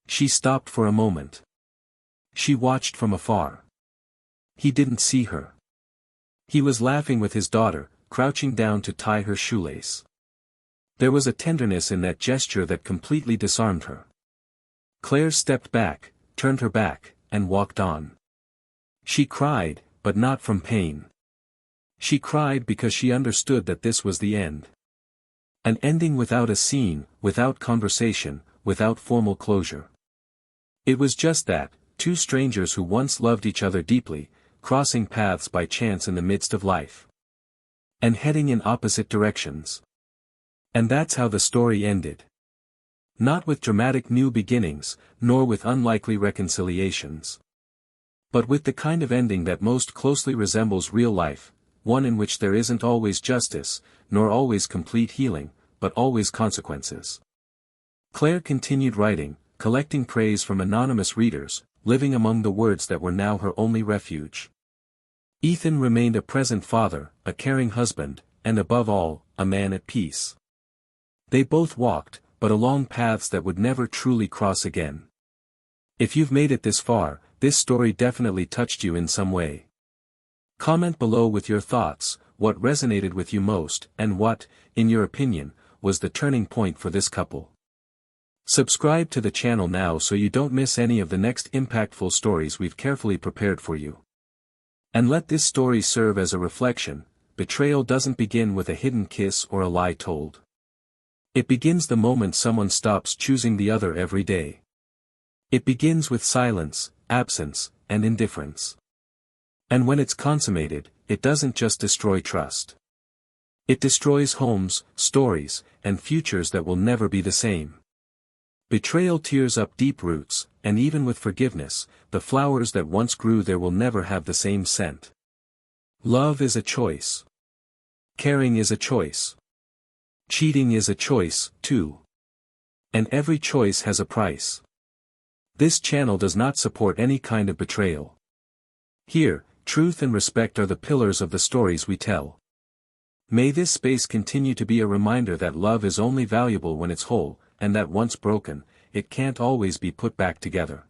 She stopped for a moment. She watched from afar. He didn't see her. He was laughing with his daughter, crouching down to tie her shoelace. There was a tenderness in that gesture that completely disarmed her. Claire stepped back, turned her back, and walked on. She cried, but not from pain. She cried because she understood that this was the end. An ending without a scene, without conversation, without formal closure. It was just that, two strangers who once loved each other deeply, crossing paths by chance in the midst of life. And heading in opposite directions. And that's how the story ended. Not with dramatic new beginnings, nor with unlikely reconciliations. But with the kind of ending that most closely resembles real life, one in which there isn't always justice, nor always complete healing, but always consequences. Claire continued writing, collecting praise from anonymous readers, living among the words that were now her only refuge. Ethan remained a present father, a caring husband, and above all, a man at peace. They both walked, but along paths that would never truly cross again. If you've made it this far, this story definitely touched you in some way. Comment below with your thoughts, what resonated with you most, and what, in your opinion, was the turning point for this couple. Subscribe to the channel now so you don't miss any of the next impactful stories we've carefully prepared for you. And let this story serve as a reflection: betrayal doesn't begin with a hidden kiss or a lie told. It begins the moment someone stops choosing the other every day. It begins with silence, absence, and indifference. And when it's consummated, it doesn't just destroy trust. It destroys homes, stories, and futures that will never be the same. Betrayal tears up deep roots, and even with forgiveness, the flowers that once grew there will never have the same scent. Love is a choice. Caring is a choice. Cheating is a choice, too. And every choice has a price. This channel does not support any kind of betrayal. Here, truth and respect are the pillars of the stories we tell. May this space continue to be a reminder that love is only valuable when it's whole, and that once broken, it can't always be put back together.